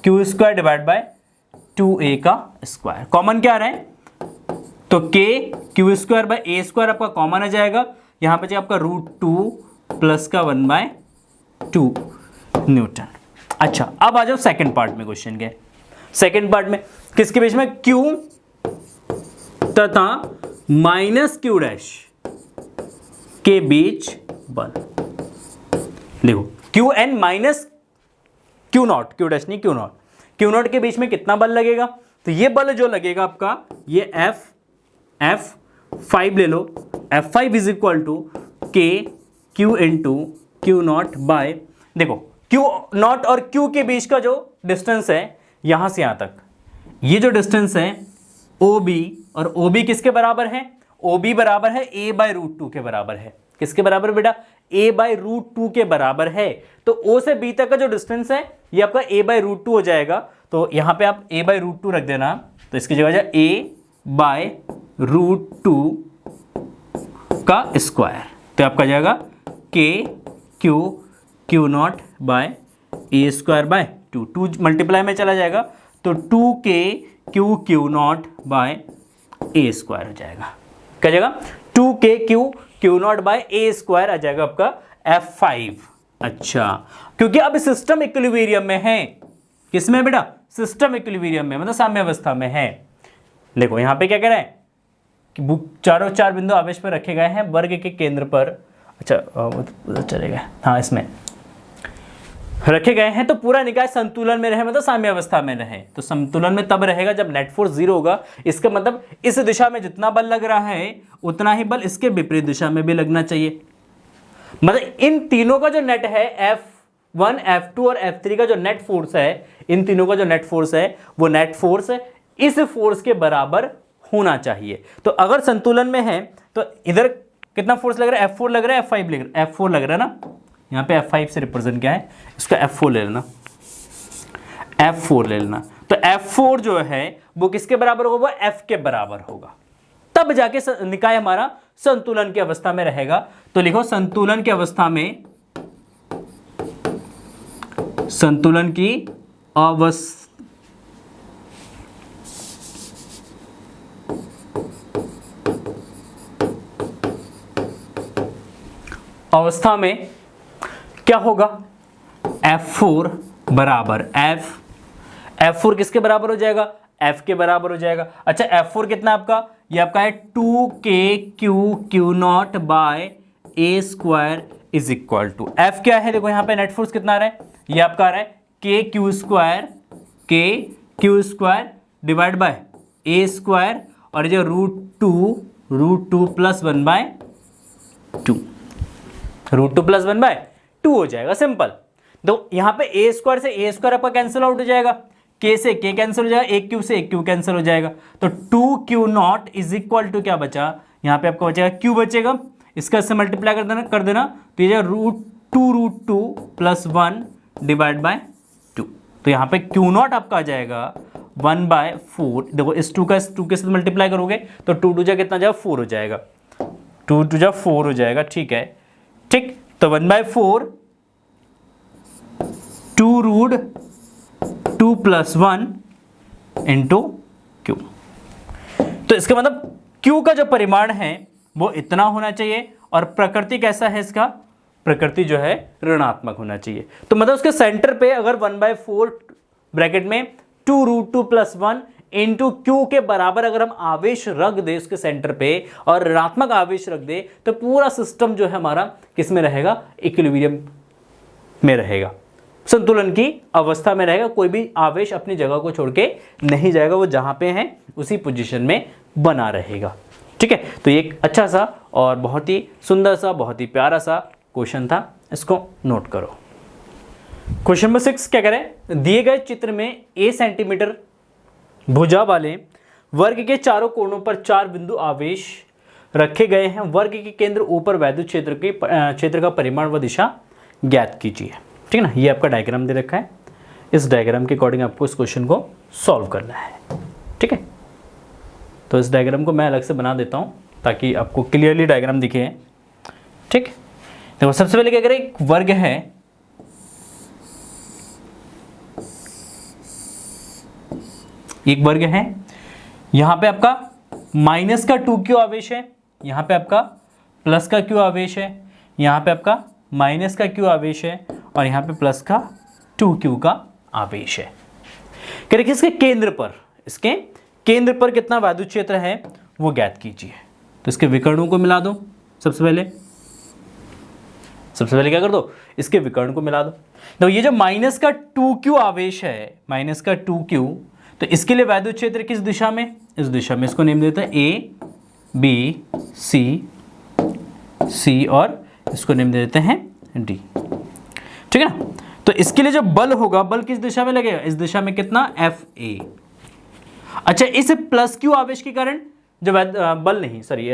A: Q square divide by 2a का स्क्वायर। कॉमन क्या आ रहा है, तो k Q square by a² आपका कॉमन आ जाएगा, यहाँ पे आपका √2 प्लस का 1/2 न्यूटन। अच्छा, अब आ जाओ सेकंड पार्ट में क्वेश्चन के। सेकंड पार्ट में किसके बीच में, q तथा -q' के बीच बल। देखो q n minus q not, q not के बीच में कितना बल लगेगा, तो ये बल जो लगेगा आपका, ये F5 ले लो, F5 is equal to k q into Q naught by, देखो क्यू नॉट और क्यू के बीच का जो डिस्टेंस है यहां से यहां तक, ये जो डिस्टेंस है OB, और OB किसके बराबर है, OB बराबर है a/√2 के बराबर है। किसके बराबर बेटा, a/√2 के बराबर है। तो O से B तक का जो डिस्टेंस है ये आपका a/√2 हो जाएगा। तो यहां पे आप a/√2 रख देना, तो इसकी जगह a/√2 का स्क्वायर, तो आपका जाएगा k Q naught by a²/2, 2 multiply में चला जाएगा, तो 2k Q naught by a² हो जाएगा। क्या जाएगा, 2k Q naught by a² आ जाएगा आपका F5। अच्छा, क्योंकि अब सिस्टम इक्विलिब्रियम में है, किसमें बेटा, सिस्टम इक्विलिब्रियम में, मतलब साम्य अवस्था में है। देखो यहां पे क्या कह रहा है कि चारों 4 बिंदु आवेश पर रखे गए हैं वर्ग के केंद्र पर। अच्छा वो चलेगा, हाँ इसमें रखे गए हैं, तो पूरा निकाय संतुलन में रहे, मतलब साम्य अवस्था में रहे। तो संतुलन में तब रहेगा जब नेट फोर्स 0 होगा। इसका मतलब इस दिशा में जितना बल लग रहा है उतना ही बल इसके विपरीत दिशा में भी लगना चाहिए। मतलब इन तीनों का जो नेट है, F1 F2 और F3 का जो नेट फोर्स है, इन तीनों का जो नेट फोर्स है वो नेट फोर्स इस फोर्स के बराबर होना चाहिए। तो अगर संतुलन में है तो इधर कितना फोर्स लग रहा है, F4 लग रहा है, F5 लग रहा है, F4 लग रहा है ना, यहाँ पे F5 से रिप्रेजेंट क्या है, इसका F4 ले लेना, F4 ले लेना। तो F4 जो है वो किसके बराबर होगा, वो F के बराबर होगा, तब जाके निकाय हमारा संतुलन की अवस्था में रहेगा। तो लिखो संतुलन की अवस्था में, संतुलन की अवस्था में क्या होगा, F4 बराबर F4 किसके बराबर हो जाएगा, F के बराबर हो जाएगा। अच्छा F4 कितना आपका, ये आपका है 2k Q naught by a² is equal to, F क्या है, देखो यहाँ पे नेट फोर्स कितना आ रहा है, ये आपका आ रहा है k Q square divide by a², और जो √2 प्लस 1/2, √2 प्लस 1/2 हो जाएगा, सिंपल। तो यहाँ पे a² से a² आपका कैंसिल आउट हो जाएगा, k से k कैंसिल हो जाएगा, एक क्यू से एक क्यू कैंसिल हो जाएगा। तो 2q not is equal to क्या बचा, यहाँ पे आपका बचेगा q बचेगा, इसका इससे मल्टीप्लाई कर देना, तो ये √2 प्लस 1 डिवाइड बाय 2। तो यहाँ पे q नॉट आपका आ जाएगा 1/4। देखो इस 2 का 2 के साथ मल्टीप्लाई करोगे तो 2 2 जा कितना जाएगा, 4 हो जाएगा, 2 2 जा 4 हो जाएगा, ठीक है, ठीक। तो 1/4 2√2 प्लस 1 इंटू क्यू। तो इसका मतलब क्यू का जो परिमाण है वो इतना होना चाहिए, और प्रकृति कैसा है इसका, प्रकृति जो है ऋणात्मक होना चाहिए। तो मतलब उसके सेंटर पे अगर 1/4 ब्रैकेट में 2√2 प्लस 1 इंटू क्यू के बराबर अगर हम आवेश रख दे उसके सेंटर पे, और ऋणात्मक आवेश रख दे, तो पूरा सिस्टम जो है हमारा किस में रहेगा, इक्विलिब्रियम में रहेगा, संतुलन की अवस्था में रहेगा। कोई भी आवेश अपनी जगह को छोड़ के नहीं जाएगा, वो जहां पे है उसी पोजीशन में बना रहेगा, ठीक है। तो ये एक अच्छा सा और बहुत ही सुंदर सा, बहुत ही प्यारा सा क्वेश्चन था, इसको नोट करो। क्वेश्चन नंबर 6 क्या करें, दिए गए चित्र में a सेंटीमीटर भुजा वाले वर्ग के चारों कोणों पर 4 बिंदु आवेश रखे गए हैं। वर्ग के केंद्र ऊपर वैद्युत क्षेत्र का परिमाण व दिशा ज्ञात कीजिए, ठीक है ना। ये आपका डायग्राम दे रखा है, इस डायग्राम के अकॉर्डिंग आपको इस क्वेश्चन को सॉल्व करना है, ठीक है। तो इस डायग्राम को मैं अलग से बना देता हूँ ताकि आपको क्लियरली डायग्राम दिखे। ठीक, देखो सबसे पहले क्या करें, एक वर्ग है, एक वर्ग है, यहां पे आपका माइनस का 2q आवेश है, यहां पे आपका प्लस का q आवेश है, यहां पे आपका माइनस का q आवेश है और यहां पे प्लस का 2q का आवेश है। कह रहे कि इसके केंद्र पर, इसके केंद्र पर कितना वैद्युत क्षेत्र है वो ज्ञात कीजिए। तो इसके विकर्णों को मिला दो। सबसे पहले क्या कर दो, इसके विकर्ण को मिला दो। तो ये जो माइनस का 2q आवेश है, माइनस का 2q, तो इसके लिए वैद्युत क्षेत्र किस दिशा में, इस दिशा में। इसको नेम देता है ए बी सी और इसको नेम दे देते हैं डी। ठीक है ना। तो इसके लिए जो बल होगा, बल किस दिशा में लगेगा, इस दिशा में, कितना, एफ ए। अच्छा, इस प्लस क्यू आवेश के कारण जो बल नहीं, सॉरी,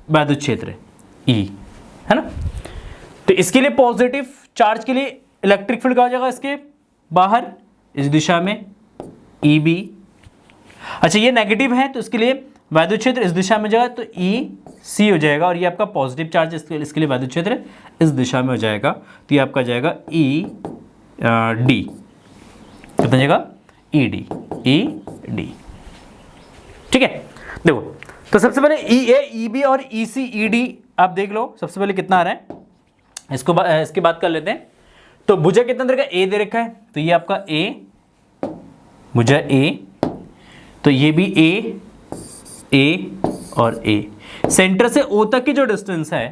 A: वैद्युत क्षेत्र ई है ना, तो इसके लिए पॉजिटिव चार्ज के लिए इलेक्ट्रिक फील्ड कहा जाएगा इसके बाहर, इस दिशा में ई बी। अच्छा, ये नेगेटिव है तो इसके लिए वैद्युत क्षेत्र इस दिशा में जाएगा तो ई सी हो जाएगा, और ये आपका पॉजिटिव चार्ज, इसके लिए वैद्युत क्षेत्र इस दिशा में हो जाएगा, तो ये आपका जाएगा ई डी। कितना जाएगा, ई डी। ठीक है, देखो तो सबसे पहले ई ए, ई बी और ई सी, ई डी आप देख लो सबसे पहले कितना आ रहा है, इसकी बात कर लेते हैं। तो भुजा कितना दे रखा है, ए दे रखा है, तो ये आपका ए, भुजा ए, तो ये भी ए और ए। सेंटर से ओ तक की जो डिस्टेंस है,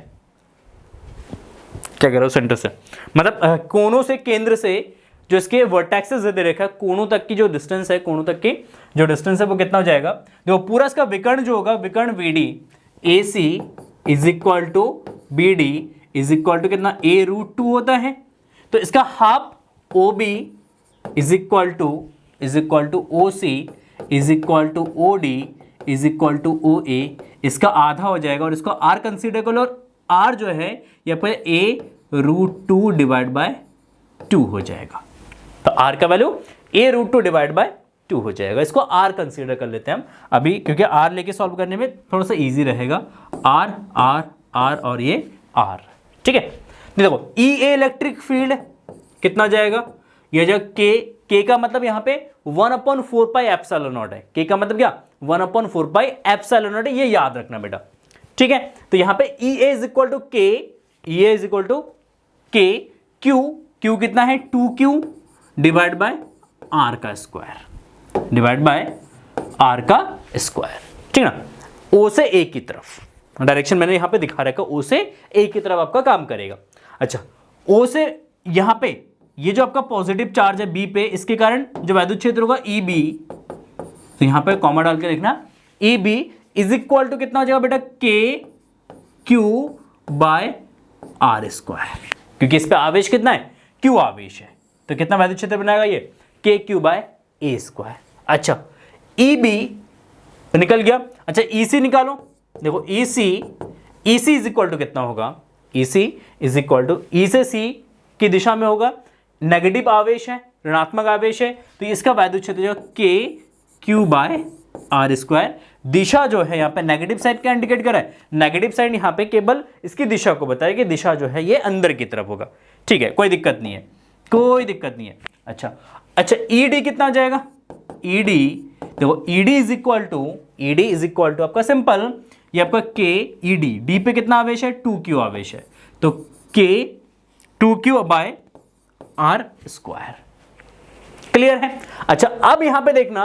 A: क्या कह रहा हूं, सेंटर से मतलब कोनों से, केंद्र से जो इसके वर्टेक्सेस दे रखा है, कोनों तक की जो डिस्टेंस है, कोनों तक की जो डिस्टेंस है वो कितना हो जाएगा, देखो पूरा इसका विकर्ण जो होगा, विकर्ण V D A C is equal to B D is equal to कितना, a√2 होता है। तो इसका half O B is equal to O C is equal to O D is equal to O A, इसका आधा हो जाएगा, और इसको r कंसीडर कर लो, और r जो है यहाँ पर a√2 डिवाइड बाय 2 हो जाएगा। तो r का वैल्यू a√2 डिवाइड बाय 2 हो जाएगा। इसको r कंसीडर कर लेते हैं हम अभी, क्योंकि r लेके सॉल्व करने में थोड़ा सा इजी रहेगा। r r r और ये r, ठीक है। देखो ई ए इलेक्ट्रिक फील्ड कितना जाएगा, ये जो k का मतलब यहाँ पे 1/4 पाई एप्सिलॉन नॉट है। k का मतलब क्या, 1/4 पाई एप्सिलॉन नॉट है, ये याद रखना बेटा, ठीक है। तो यहाँ पे ई ए is equal to K, E A is equal to के, क्यू कितना है 2q डिवाइड बाय आर का स्क्वायर, डिवाइड बाय आर का स्क्वायर, ठीक है ना। ओ से ए की तरफ डायरेक्शन मैंने यहां पे दिखा रखा, ओ से ए की तरफ आपका काम करेगा। अच्छा, ओ से यहां पे ये जो आपका पॉजिटिव चार्ज है बी पे, इसके कारण जो वैद्युत क्षेत्र होगा ई बी, तो यहां पे कॉमा डाल के लिखना, E B is equal to कितना हो जाएगा बेटा, के क्यू बाय आर स्क्वायर, क्योंकि इस पे आवेश कितना है, क्यू आवेश है, तो कितना वैद्युत क्षेत्र बनाएगा ये, के क्यू बाय ए स्क्वायर। अच्छा, ई बी निकल गया। अच्छा, ई सी निकालो, देखो ई सी इज इक्वल टू कितना होगा, ई सी इज इक्वल टू, ई से सी की दिशा में होगा, नेगेटिव आवेश है, ऋणात्मक आवेश है, तो इसका वैद्युत क्षेत्र जो के क्यू बाय आर स्क्वायर। दिशा जो है यहाँ पे नेगेटिव साइड का इंडिकेट करा है, नेगेटिव साइड यहाँ पे केवल इसकी दिशा को बताया कि दिशा जो है ये अंदर की तरफ होगा, ठीक है, कोई दिक्कत नहीं है, कोई दिक्कत नहीं है। अच्छा, ई डी कितना जाएगा, ई डी देखो, E D is equal to आपका सिंपल, ये आपका के ई डी, डी पे कितना आवेश है, 2q आवेश है, तो के 2q bye R square, clear है। अच्छा, अब यहां पे देखना,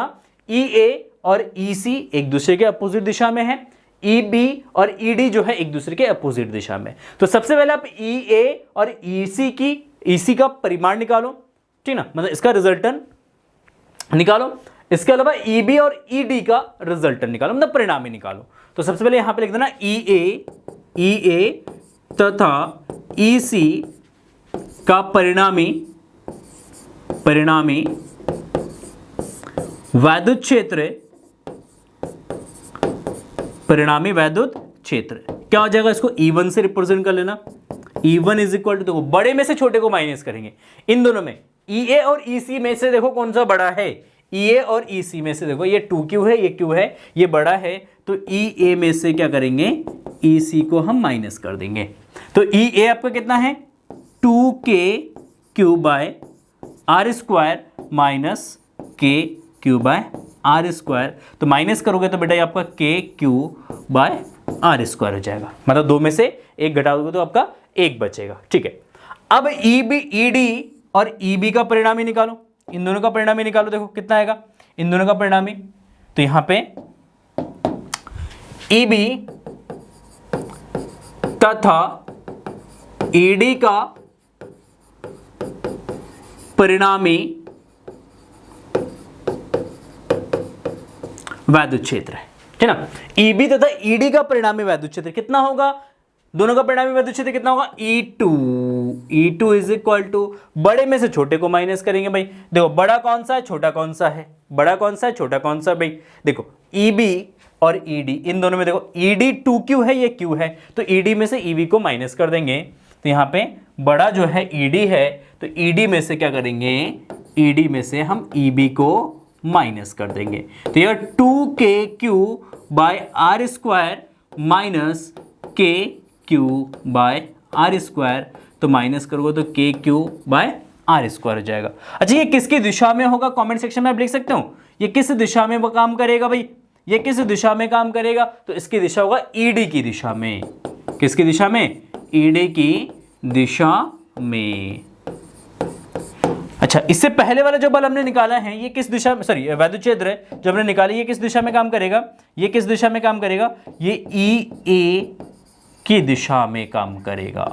A: ई ए और ई सी एक दूसरे के अपोजिट दिशा में है, ई बी और ई डी जो है एक दूसरे के अपोजिट दिशा में। तो सबसे पहले आप ई ए और ई सी का परिमाण निकालो, ठीक ना, मतलब इसका रिजल्टेंट निकालो। इसके अलावा ई बी और ई डी का रिजल्टेंट निकालो, मतलब परिणामी निकालो। तो सबसे पहले यहां पे लिख देना ई ए तथा ई सी का परिणामी वैद्युत क्षेत्र, परिणामी वैद्युत क्षेत्र क्या हो जाएगा, इसको E1 से रिप्रेजेंट कर लेना। E1 इज इक्वल टू, देखो बड़े में से छोटे को माइनस करेंगे, इन दोनों में ई ए और ई सी में से देखो कौन सा बड़ा है, ई ए और ई सी में से देखो ये 2q है, ये q है, ये बड़ा है, तो ई ए में से क्या करेंगे, ई सी को हम माइनस कर देंगे। तो ई ए आपका कितना है 2k/q by R square minus k/q by R square. तो माइनस करोगे तो बेटा ये आपका k/q बाय आर स्क्वायर हो जाएगा, मतलब 2 में से 1 घटा दोगे तो आपका 1 बचेगा। ठीक है, अब ई डी और ई बी का परिणाम ही निकालो, इन दोनों का परिणाम ही निकालो। देखो कितना आएगा इन दोनों का परिणाम ही, तो यहां पे ई बी तथा ई डी का परिणामी वैद्युत क्षेत्र है, ठीक ना। ई बी तथा ई डी का परिणामी वैद्युत क्षेत्र कितना होगा, दोनों का परिणामी वैद्युत क्षेत्र कितना होगा, E2 इज इक्वल टू, बड़े में से छोटे को माइनस करेंगे भाई। देखो बड़ा कौन सा है, छोटा कौन सा है, बड़ा कौन सा है, छोटा कौन सा भाई। देखो EB और ED इन दोनों में देखो ED 2Q है, ये Q है, तो ED में से EB को माइनस कर देंगे। तो यहाँ पे बड़ा जो है ED है, तो ED में से क्या करेंगे, ED में से हम EB को माइनस कर देंगे। तो यह 2KQ by R square minus KQ by R square, तो माइनस करोगे तो KQ बाय आर स्क्वायर हो जाएगा। अच्छा ये किसकी दिशा में होगा, कमेंट सेक्शन में आप लिख सकते हो, ये किस दिशा में काम करेगा भाई, ये किस दिशा में काम करेगा, तो इसकी दिशा होगा ED की दिशा में। किसकी दिशा में, ED की दिशा में। अच्छा इससे पहले वाला जो बल हमने निकाला है ये किस दिशा में, सॉरी वैद्युत क्षेत्र है जो हमने निकाला, ये किस दिशा में काम करेगा, ये किस दिशा में काम करेगा, ये EA की दिशा में काम करेगा।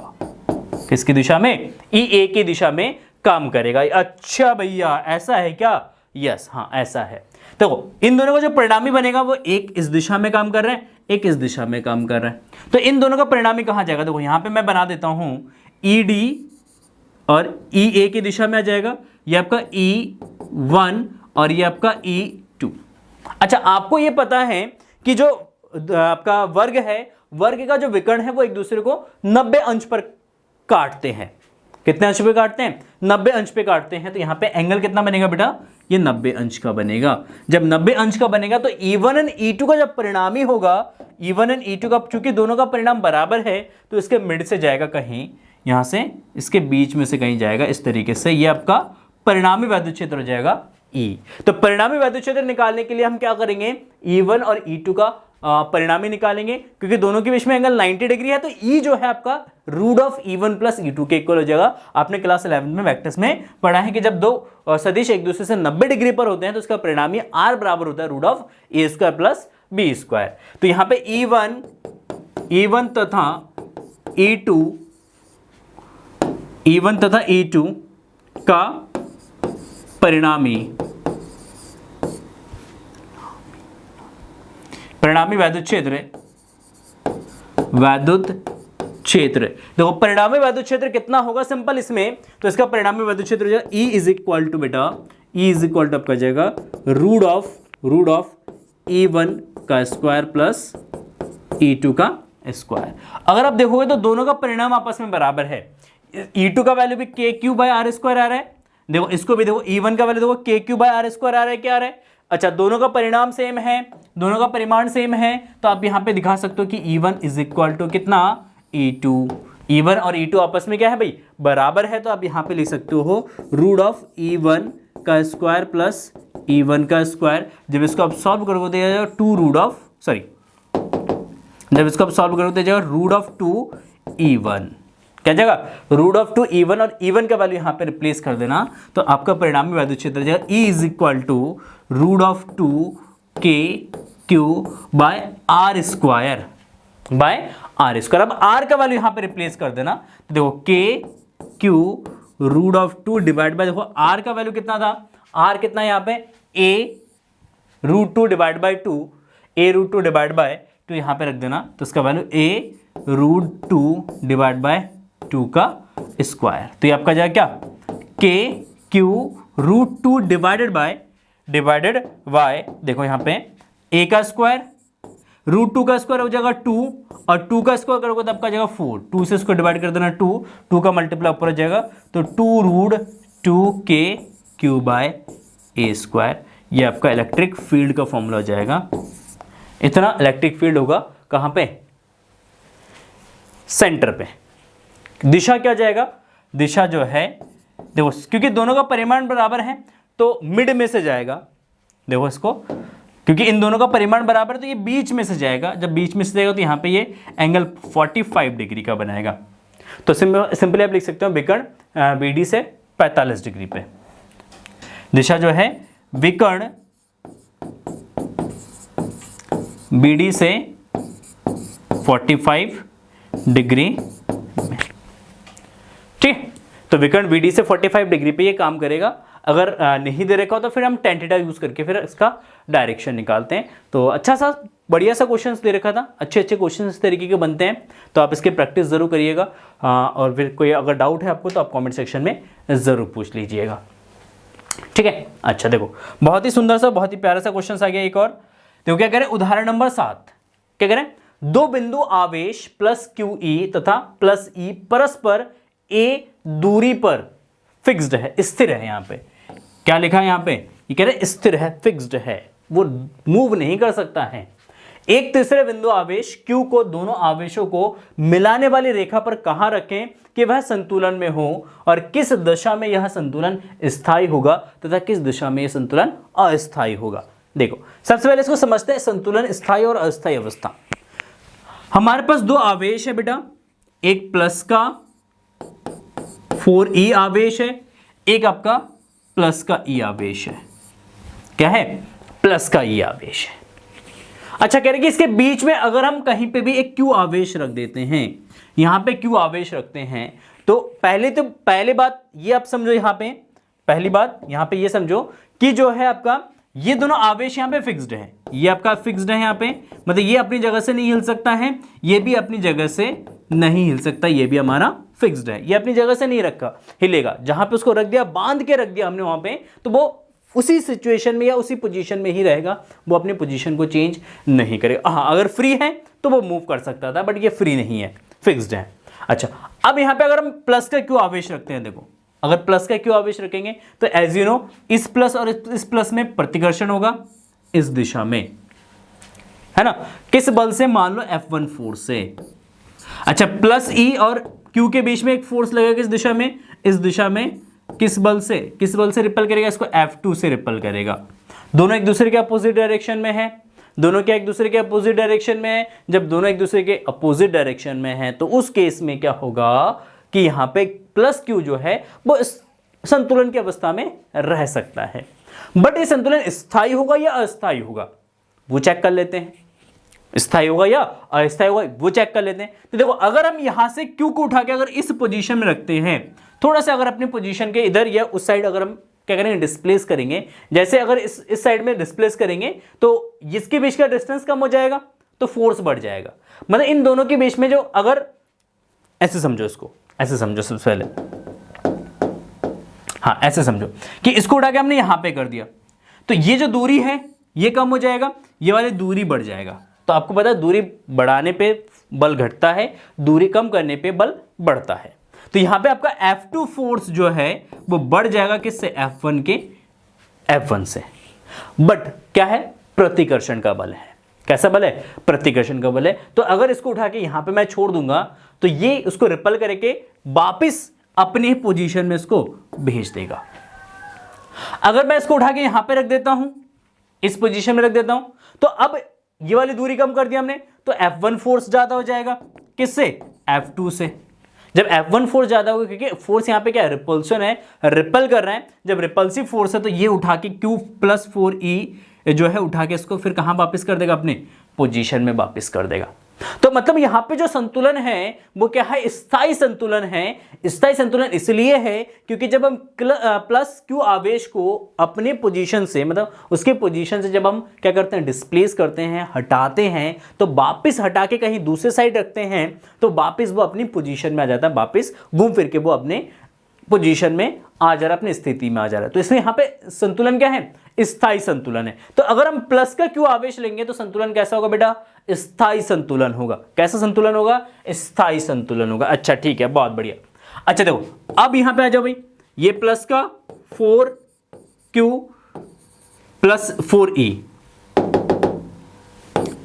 A: किसकी दिशा में, EA की दिशा में काम करेगा। अच्छा भैया ऐसा है क्या, यस हाँ ऐसा है। देखो इन दोनों का जो परिणामी बनेगा वो एक इस दिशा में काम कर रहा है, एक इस दिशा में काम कर रहा है, तो इन दोनों का परिणामी कहाँ जाएगा, देखो यहाँ पे मैं बना देता हूं ED और EA की दिशा में आ जाएगा, ये आपका E1 और ये आपका E2। अच्छा आपको ये पता है कि जो आपका वर्ग है, वर्ग का जो विकर्ण है वो एक दूसरे को 90 अंश पर काटते हैं। कितने अंश पे काटते हैं, 90 अंश पे काटते हैं। तो यहाँ पे एंगल कितना बनेगा बेटा, ये 90 अंश का बनेगा। जब 90 अंश का बनेगा तो E1 और E2 का जब परिणामी होगा, E1 और E2 का, चूंकि दोनों का परिणाम बराबर है तो इसके मिड से जाएगा कहीं, यहां से इसके बीच में से कहीं जाएगा, इस तरीके से ये आपका परिणामी वैद्युत क्षेत्र हो जाएगा E। तो परिणामी वैद्युत क्षेत्र निकालने के लिए हम क्या करेंगे, E1 और E2 का परिणामी निकालेंगे, क्योंकि दोनों के बीच में एंगल 90 डिग्री है, तो E जो है आपका root of E1 plus E2 के इक्वल हो जाएगा। आपने क्लास 11 में वेक्टर्स में पढ़ा है कि जब दो सदिश एक दूसरे से 90 डिग्री पर होते हैं तो उसका परिणामी R बराबर होता है root of A square plus B square. तो यहाँ पे E1 तथा E2 का परिणामी वैद्युत क्षेत्र, देखो परिणामी वैद्युत क्षेत्र कितना होगा, सिंपल इसमें तो इसका परिणामी वैद्युत क्षेत्र हो जाएगा E इज इक्वल टू बेटा, E इज इक्वल टू आपका जाएगा रूट ऑफ E1 का स्क्वायर प्लस E2 का स्क्वायर। अगर आप देखोगे तो दोनों का परिणाम आपस में बराबर है। E2 का वैल्यू भी KQ बाय आर स्क्वायर आ रहा है, देखो इसको भी देखो E1 का वैल्यू देखो KQ बाय आर स्क्वायर आ रहा है, क्या आ रहा है। अच्छा दोनों का परिणाम सेम है, दोनों का परिमाण सेम है, तो आप यहां पे दिखा सकते हो कि E1 इज इक्वल टू कितना, E2। E1 और E2 आपस में क्या है भाई, बराबर है, तो आप यहां पे लिख सकते हो रूट ऑफ E1 का स्क्वायर प्लस E1 का स्क्वायर। जब इसको आप सॉल्व करोगे तो जाएगा जब इसको आप सॉल्व करोगे तो जाएगा रूट ऑफ 2E1, क्या जाएगा रूट ऑफ 2E1, और E1 का वैल्यू यहां पे रिप्लेस कर देना, तो आपका परिणामी वैद्युत क्षेत्र जाएगा E is equal to root of 2KQ by R square अब R का वैल्यू यहां पे रिप्लेस कर देना, तो देखो KQ root of 2 divide by, देखो R का वैल्यू कितना था, R कितना है यहाँ पे A root 2 divide by 2, A root 2 divide by 2 यहां पे रख देना, तो इसका value A root 2 divide by 2 का स्क्वायर। तो ये आपका जाएगा क्या, KQ रूट 2 डिवाइडेड बाय देखो यहाँ पे A का स्क्वायर, रूट 2 का स्क्वायर हो जाएगा 2, और 2 का स्क्वायर करोगे तो आपका जाएगा 4, 2 से इसको डिवाइड कर देना 2 का मल्टीप्लाई ऊपर हो जाएगा, तो 2 root 2KQ bye A square, ये आपका इलेक्ट्रिक फील्ड का फॉर्मूला हो जाएगा। इतना इलेक्ट्रिक फील्ड होगा कहाँ पे, सेंटर पे। दिशा क्या जाएगा, दिशा जो है देखो, क्योंकि दोनों का परिमाण बराबर है तो मिड में से जाएगा। देखो इसको, क्योंकि इन दोनों का परिमाण बराबर है तो ये बीच में से जाएगा। जब बीच में से जाएगा तो यहाँ पे ये एंगल 45 डिग्री का बनाएगा। तो सिंपली आप लिख सकते हो विकर्ण BD से 45 डिग्री पे। दिशा जो है विकर्ण BD से 45 डिग्री में, ठीक। तो विकर्ण BD से 45 डिग्री पे ये काम करेगा। अगर नहीं दे रखा हो तो फिर हम tan थीटा यूज करके फिर इसका डायरेक्शन निकालते हैं। तो अच्छा सा बढ़िया सा क्वेश्चन दे रखा था, अच्छे अच्छे क्वेश्चन इस तरीके के बनते हैं। तो आप इसकी प्रैक्टिस जरूर करिएगा। और फिर कोई अगर डाउट है आपको तो आप कमेंट सेक्शन में जरूर पूछ लीजिएगा, ठीक है। अच्छा देखो, बहुत ही सुंदर सा, बहुत ही प्यारा सा क्वेश्चन आ गया एक और। देखो क्या करें, उदाहरण नंबर 7 क्या करें, दो बिंदु आवेश प्लस QE तथा प्लस E परस्पर A दूरी पर फिक्स्ड है, स्थिर है। यहाँ पे क्या लिखा है, यहाँ पे ये कह रहे स्थिर है, फिक्स्ड है, वो मूव नहीं कर सकता है। एक तीसरे बिंदु आवेश Q को दोनों आवेशों को मिलाने वाली रेखा पर कहां रखें कि वह संतुलन में हो, और किस दिशा में यह संतुलन स्थायी होगा तथा किस दिशा में यह संतुलन अस्थायी होगा। देखो सबसे पहले इसको समझते हैं, संतुलन स्थायी और अस्थायी अवस्था। हमारे पास दो आवेश है बेटा, एक प्लस का 4E आवेश है, एक आपका प्लस का E आवेश है। क्या है, प्लस का E आवेश है। अच्छा कह रहे कि इसके बीच में अगर हम कहीं पे भी एक Q आवेश रख देते हैं, यहां पे Q आवेश रखते हैं, तो पहले बात ये आप समझो, यहां पे पहली बात यहां पे ये समझो कि जो है आपका ये दोनों आवेश यहां पे फिक्स्ड है, ये आपका फिक्स्ड है यहां पे, मतलब ये अपनी जगह से नहीं हिल सकता है, ये भी अपनी जगह से नहीं हिल सकता, ये भी हमारा फिक्स्ड है, ये अपनी जगह से नहीं रखा, हिलेगा। जहां पे उसको रख दिया, बांध के रख दिया हमने वहां पे, तो वो उसी सिचुएशन में या उसी पोजीशन में ही रहेगा, वो अपनी पोजीशन को चेंज नहीं करेगा। हाँ अगर फ्री है तो वो मूव कर सकता था, बट ये फ्री नहीं है, फिक्स्ड है। अच्छा अब यहाँ पे अगर हम प्लस का क्यू आवेश रखते हैं, देखो अगर प्लस का क्यू आवेश रखेंगे तो एज यू नो इस प्लस और इस प्लस में प्रतिकर्षण होगा इस दिशा में, है ना, किस बल से, मान लो F1 फोर्स से। अच्छा प्लस E और Q के बीच में एक फोर्स लगेगा, इस दिशा में, इस दिशा में किस बल से रिपेल करेगा, इसको F2 से रिपेल करेगा। दोनों एक दूसरे के अपोजिट डायरेक्शन में है, दोनों क्या एक दूसरे के अपोजिट डायरेक्शन में है। जब दोनों एक दूसरे के अपोजिट डायरेक्शन में है तो उस केस में क्या होगा कि यहां पे प्लस Q जो है वो संतुलन की अवस्था में रह सकता है। बट ये संतुलन स्थायी होगा या अस्थायी होगा वो चेक कर लेते हैं, स्थायी होगा या अस्थायी होगा वो चेक कर लेते हैं। तो देखो अगर हम यहां से Q को उठा के अगर इस पोजीशन में रखते हैं, थोड़ा सा अगर अपनी पोजीशन के इधर या उस साइड अगर हम क्या करेंगे, डिस्प्लेस करेंगे, जैसे अगर इस साइड में डिस्प्लेस करेंगे तो इसके बीच का डिस्टेंस कम हो जाएगा तो फोर्स बढ़ जाएगा। मतलब इन दोनों के बीच में जो, अगर ऐसे समझो, इसको ऐसे समझो सबसे पहले, हाँ ऐसे समझो कि इसको उठा के हमने यहां पे कर दिया तो ये जो दूरी है ये कम हो जाएगा, ये वाली दूरी बढ़ जाएगा। तो आपको पता है दूरी बढ़ाने पे बल घटता है, दूरी कम करने पे बल बढ़ता है। तो यहां पे आपका F2 फोर्स जो है वो बढ़ जाएगा किससे, F1 से। बट क्या है, प्रतिकर्षण का बल है। कैसा बल है, प्रतिकर्षण का बल है। तो अगर इसको उठा के यहां पे मैं छोड़ दूंगा तो ये उसको रिपेल करके वापस अपने पोजीशन में इसको भेज देगा। अगर मैं इसको उठा के यहां पे रख देता हूं, इस पोजीशन में रख देता हूं, तो अब ये वाली दूरी कम कर दिया हमने, तो F1 फोर्स ज्यादा हो जाएगा किससे, F2 से। जब F1 फोर्स ज्यादा होगा, क्योंकि फोर्स यहां पे क्या है, रिपल्शन है, रिपेल कर रहे हैं। जब रिपल्सिव फोर्स है तो ये उठा के Q प्लस 4E जो है उठा के इसको फिर कहां वापस कर देगा, अपने पोजीशन में वापस कर देगा। तो मतलब यहां पे जो संतुलन है वो क्या है, स्थायी संतुलन है। स्थायी संतुलन इसलिए है क्योंकि जब हम प्लस Q आवेश को अपने पोजीशन से, मतलब उसके पोजीशन से जब हम क्या करते हैं, डिस्प्लेस करते हैं, हटाते हैं, तो वापस हटा के कहीं दूसरे साइड रखते हैं तो वापस वो अपनी पोजीशन में आ जाता है, वापस घूम फिर के वो अपने पोजीशन में आ जा रहा है, अपनी स्थिति में आ जा रहा है। तो इसमें यहां पे संतुलन क्या है, स्थायी संतुलन है। तो अगर हम प्लस का Q आवेश लेंगे तो संतुलन कैसा होगा बेटा, स्थायी संतुलन होगा। कैसा संतुलन होगा, स्थायी संतुलन होगा। अच्छा ठीक है, बहुत बढ़िया। अच्छा देखो अब यहां पे आ जाओ भाई, ये प्लस का 4Q प्लस 4e,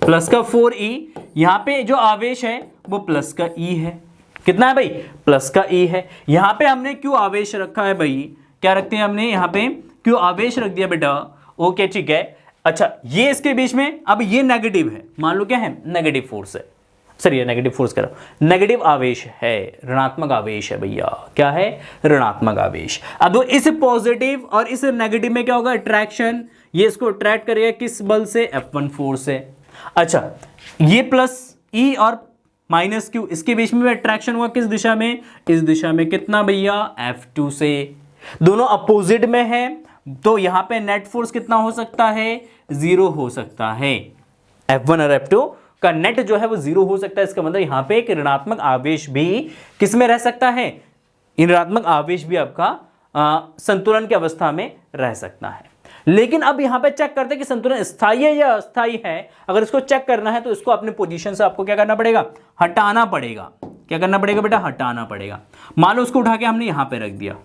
A: प्लस का 4e, यहां पे जो आवेश है वो प्लस का e है। कितना है भाई? प्लस का e है। यहां पे हमने क्यों आवेश रखा है भाई? क्या रखते हैं हमने यहां पे? क्यों आवेश रख दिया बेटा? ओके ठीक है। अच्छा, ये इसके बीच में, अब ये नेगेटिव है, मान लो क्या है? नेगेटिव फोर्स है। सॉरी, ये नेगेटिव फोर्स करो, नेगेटिव आवेश है, ऋणात्मक आवेश है भैया। क्या है? ऋणात्मक आवेश। अब इस पॉजिटिव और इस नेगेटिव में क्या होगा? अट्रैक्शन। ये इसको अट्रैक्ट करेगा किस बल से? F1 फोर्स से। अच्छा, ये प्लस E और माइनस Q, इसके बीच में अट्रैक्शन हुआ किस दिशा में? इस दिशा में। कितना भैया? F2 से। दोनों अपोजिट में है, तो यहां पे नेट फोर्स कितना हो सकता है? 0 हो सकता है। F1 और F2 का नेट जो है वो 0 हो सकता है। इसका मतलब यहां पे एक ऋणात्मक आवेश भी किस में रह सकता है? ऋणात्मक आवेश भी आपका संतुलन की अवस्था में रह सकता है। लेकिन अब यहां पे चेक करते हैं कि संतुलन स्थायी है या अस्थायी है। अगर इसको चेक करना है तो इसको अपने पोजीशन से आपको क्या करना पड़ेगा? हटाना पड़ेगा। क्या करना पड़ेगा बेटा? हटाना पड़ेगा। मान लो उसको उठा के हमने यहां पे रख दिया,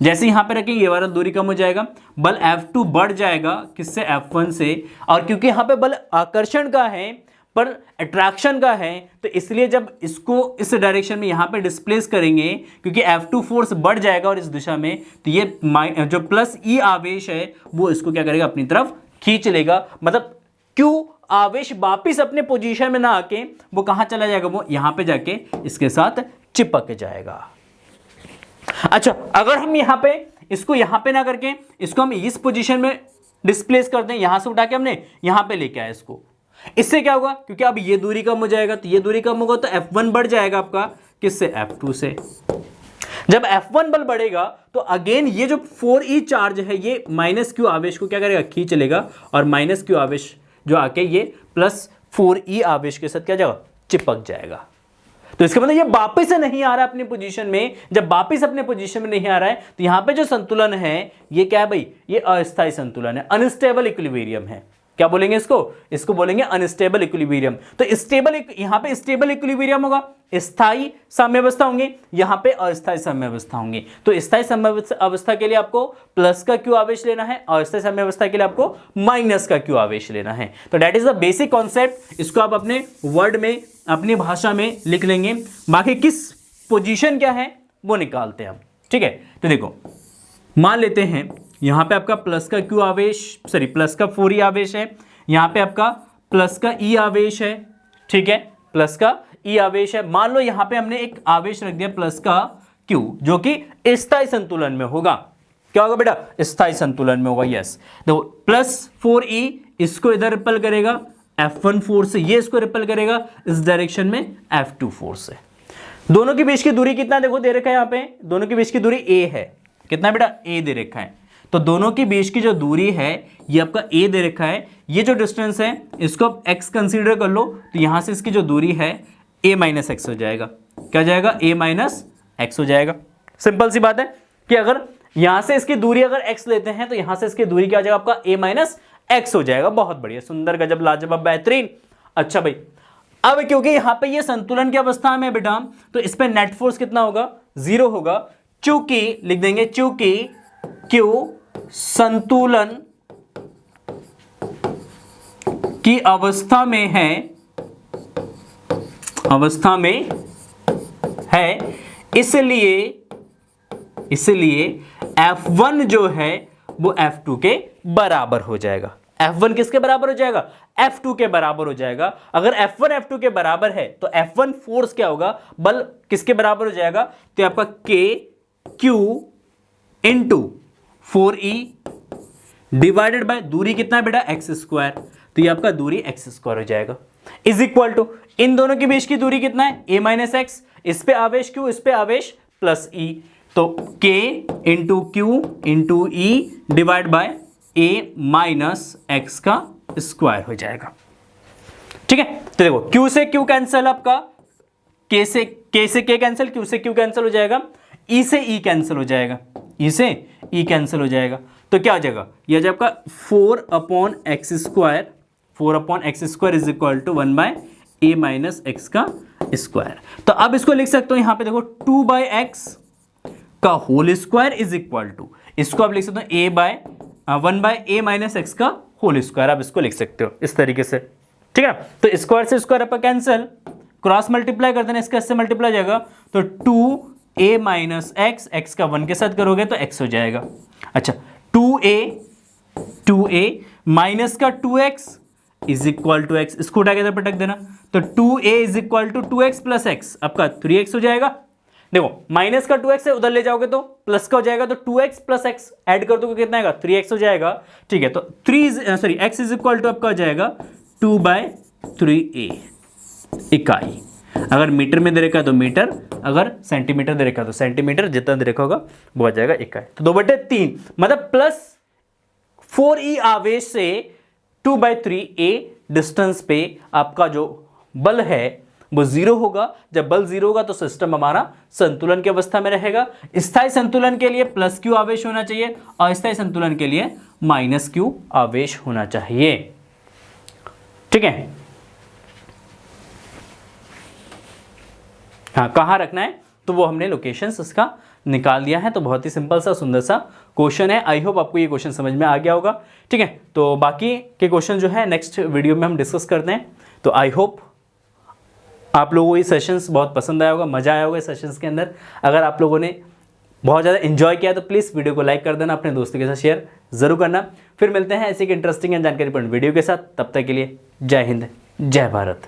A: जैसे यहां पे रखेंगे ये वाला दूरी कम हो जाएगा, बल F2 बढ़ जाएगा किससे? F1 से। और क्योंकि यहां पे बल आकर्षण का है पर अट्रैक्शन का है, तो इसलिए जब इसको इस डायरेक्शन में यहां पे डिस्प्लेस करेंगे, क्योंकि F2 फोर्स बढ़ जाएगा और इस दिशा में, तो ये जो प्लस E आवेश है वो इसको क्या करेगा? अपनी तरफ खींच लेगा। मतलब Q आवेश वापिस अपने पोजीशन में ना आके वो कहां चला जाएगा? वो यहां पे जाके इसके साथ चिपक जाएगा। अच्छा, अगर हम यहां पे इसको यहां पे ना करके इसको हम इस पोजीशन में डिस्प्लेस कर दें, यहां से उठा के हमने यहां पे लेके आए इसको, इससे क्या होगा? क्योंकि अब ये दूरी कम हो जाएगा, तो ये दूरी कम होगा तो F1 बढ़ जाएगा आपका किससे? F2 से। जब F1 बल बढ़ेगा तो अगेन ये जो 4e चार्ज है ये माइनस Q आवेश को क्या करेगा? खींच लेगा, और माइनस Q आवेश जो आके ये प्लस 4e आवेश के साथ क्या जाएगा? चिपक जाएगा। तो इसका मतलब ये वापस से नहीं आ रहा है अपनी पोजीशन में। जब वापस अपने पोजीशन में नहीं आ रहा है तो यहां पे जो संतुलन है ये क्या है भाई? ये अस्थायी संतुलन है, अनस्टेबल इक्विलिब्रियम है। क्या बोलेंगे इसको? इसको बोलेंगे अनस्टेबल इक्विलिब्रियम। तो स्टेबल, यहां पे स्टेबल इक्विलिब्रियम होगा, स्थायी साम्यावस्था होंगे, यहां पे अस्थायी साम्यावस्था होंगे। तो स्थायी साम्यावस्था के लिए आपको प्लस का Q आवेश लेना है, और अस्थायी साम्यावस्था के लिए आपको माइनस का Q आवेश लेना है। तो that is the basic concept. इसको आप अपने वर्ड में, अपनी भाषा में लिख लेंगे। बाकी किस पोजीशन क्या है वो निकालते हैं हम। ठीक है, तो देखो मान लेते हैं यहां पे आपका प्लस का Q आवेश, सॉरी प्लस का 4e आवेश है, यहां पे आपका प्लस का E आवेश है। ठीक है, प्लस का E आवेश है। मान लो यहां पे हमने एक आवेश रख दिया प्लस का Q, जो कि स्थायी संतुलन में होगा। क्या होगा बेटा? स्थायी संतुलन में होगा। यस, तो प्लस 4e इसको इधर रिपेल करेगा F1 फोर्स से, ये इसको रिपेल करेगा इस डायरेक्शन में F2 फोर्स से। दोनों के बीच की दूरी कितना देखो दे रखा है यहां पे? दोनों के बीच की दूरी a है। कितना बेटा? a दे रखा है। तो दोनों के बीच की जो दूरी है ये आपका a दे रखा है। ये जो डिस्टेंस है इसको आप x कंसीडर कर लो, तो यहां से इसकी जो दूरी है a माइनस एक्स हो जाएगा। क्या जाएगा? a माइनस एक्स हो जाएगा। सिंपल सी बात है कि अगर यहां से इसकी दूरी अगर x लेते हैं तो यहां से इसकी दूरी क्या हो जाएगा? आपका a माइनस एक्स हो जाएगा। बहुत बढ़िया, सुंदर, गजब, लाजवाब, बेहतरीन। अच्छा भाई, अब क्योंकि यहां पे ये संतुलन की अवस्था में बेटा, तो इस पे नेट फोर्स कितना होगा? 0 होगा। चूंकि लिख देंगे, चूंकि Q संतुलन की अवस्था में है, इसलिए F1 जो है वो F2 के बराबर हो जाएगा। F1 किसके बराबर हो जाएगा? F2 के बराबर हो जाएगा। अगर F1 F2 के बराबर है तो F1 फोर्स क्या होगा? बल किसके बराबर हो जाएगा? तो आपका KQ into 4e divided by दूरी कितना है बेटा? X square. तो ये आपका दूरी x स्क्वायर हो जाएगा, इज इक्वल टू इन दोनों के बीच की दूरी कितना है? a minus x. इस पे आवेश Q, इस पे आवेश प्लस E, तो K into Q into E divide by a minus X का स्क्वायर हो जाएगा। ठीक है, तो देखो Q से Q कैंसिल, आपका K से K कैंसिल, Q से Q कैंसिल हो जाएगा, E से E कैंसिल हो जाएगा, E से E कैंसिल हो जाएगा। तो क्या हो जाएगा? यह जो आपका 4/x square is equal to 1/a minus X का स्क्वायर। तो अब इसको लिख सकते हो यहां पे देखो 2/x का whole square is equal to, इसको आप लिख सकते हो a बाय 1/a-x का होल स्क्वायर, आप इसको लिख सकते हो इस तरीके से, ठीक है। तो स्क्वायर से स्क्वायर आपका कैंसिल, क्रॉस मल्टीप्लाई कर देना, इसका इससे मल्टीप्लाई जाएगा तो 2a-x, x का 1 के साथ करोगे तो x हो जाएगा। अच्छा 2a माइनस का 2x is equal to x, इसको उठा के इधर पटक देना, तो 2a is equal to 2x plus x, आपका 3x हो जाएगा। देखो माइनस का 2x है, उधर ले जाओगे तो प्लस का हो जाएगा, तो 2x प्लस x ऐड कर दोगे कितना आएगा, 3x हो जाएगा, ठीक है। तो x इज इक्वल टू आपका हो जाएगा 2/3a इकाई। अगर मीटर में दे रखा है तो मीटर, अगर सेंटीमीटर दे रखा है तो सेंटीमीटर, जितना दे रखा होगा वो आ जाएगा इकाई। तो 2/3 मतलब प्लस 4e आवेश से 2/3a डिस्टेंस पे आपका जो बल है वो जीरो होगा। जब बल जीरो होगा तो सिस्टम हमारा संतुलन की अवस्था में रहेगा। स्थायी संतुलन के लिए प्लस क्यू आवेश होना चाहिए, अस्थायी संतुलन के लिए माइनस क्यू आवेश होना चाहिए, ठीक है। हाँ, कहाँ रखना है तो वो हमने लोकेशंस इसका निकाल दिया है। तो बहुत ही सिंपल सा सुंदर सा क्वेश्चन है। आई होप आपको ये क्वेश्चन समझ में आ गया होगा, ठीक है। तो बाकी के क्वेश्चन जो है नेक्स्ट वीडियो में हम डिस्कस करते हैं। तो आई होप आप लोगों को ये सेशंस बहुत पसंद आया होगा, मज़ा आया होगा इस सेशंस के अंदर। अगर आप लोगों ने बहुत ज़्यादा एंजॉय किया तो प्लीज़ वीडियो को लाइक कर देना, अपने दोस्तों के साथ शेयर ज़रूर करना। फिर मिलते हैं ऐसी एक इंटरेस्टिंग एंड जानकारीपूर्ण वीडियो के साथ, तब तक के लिए जय हिंद, जय भारत।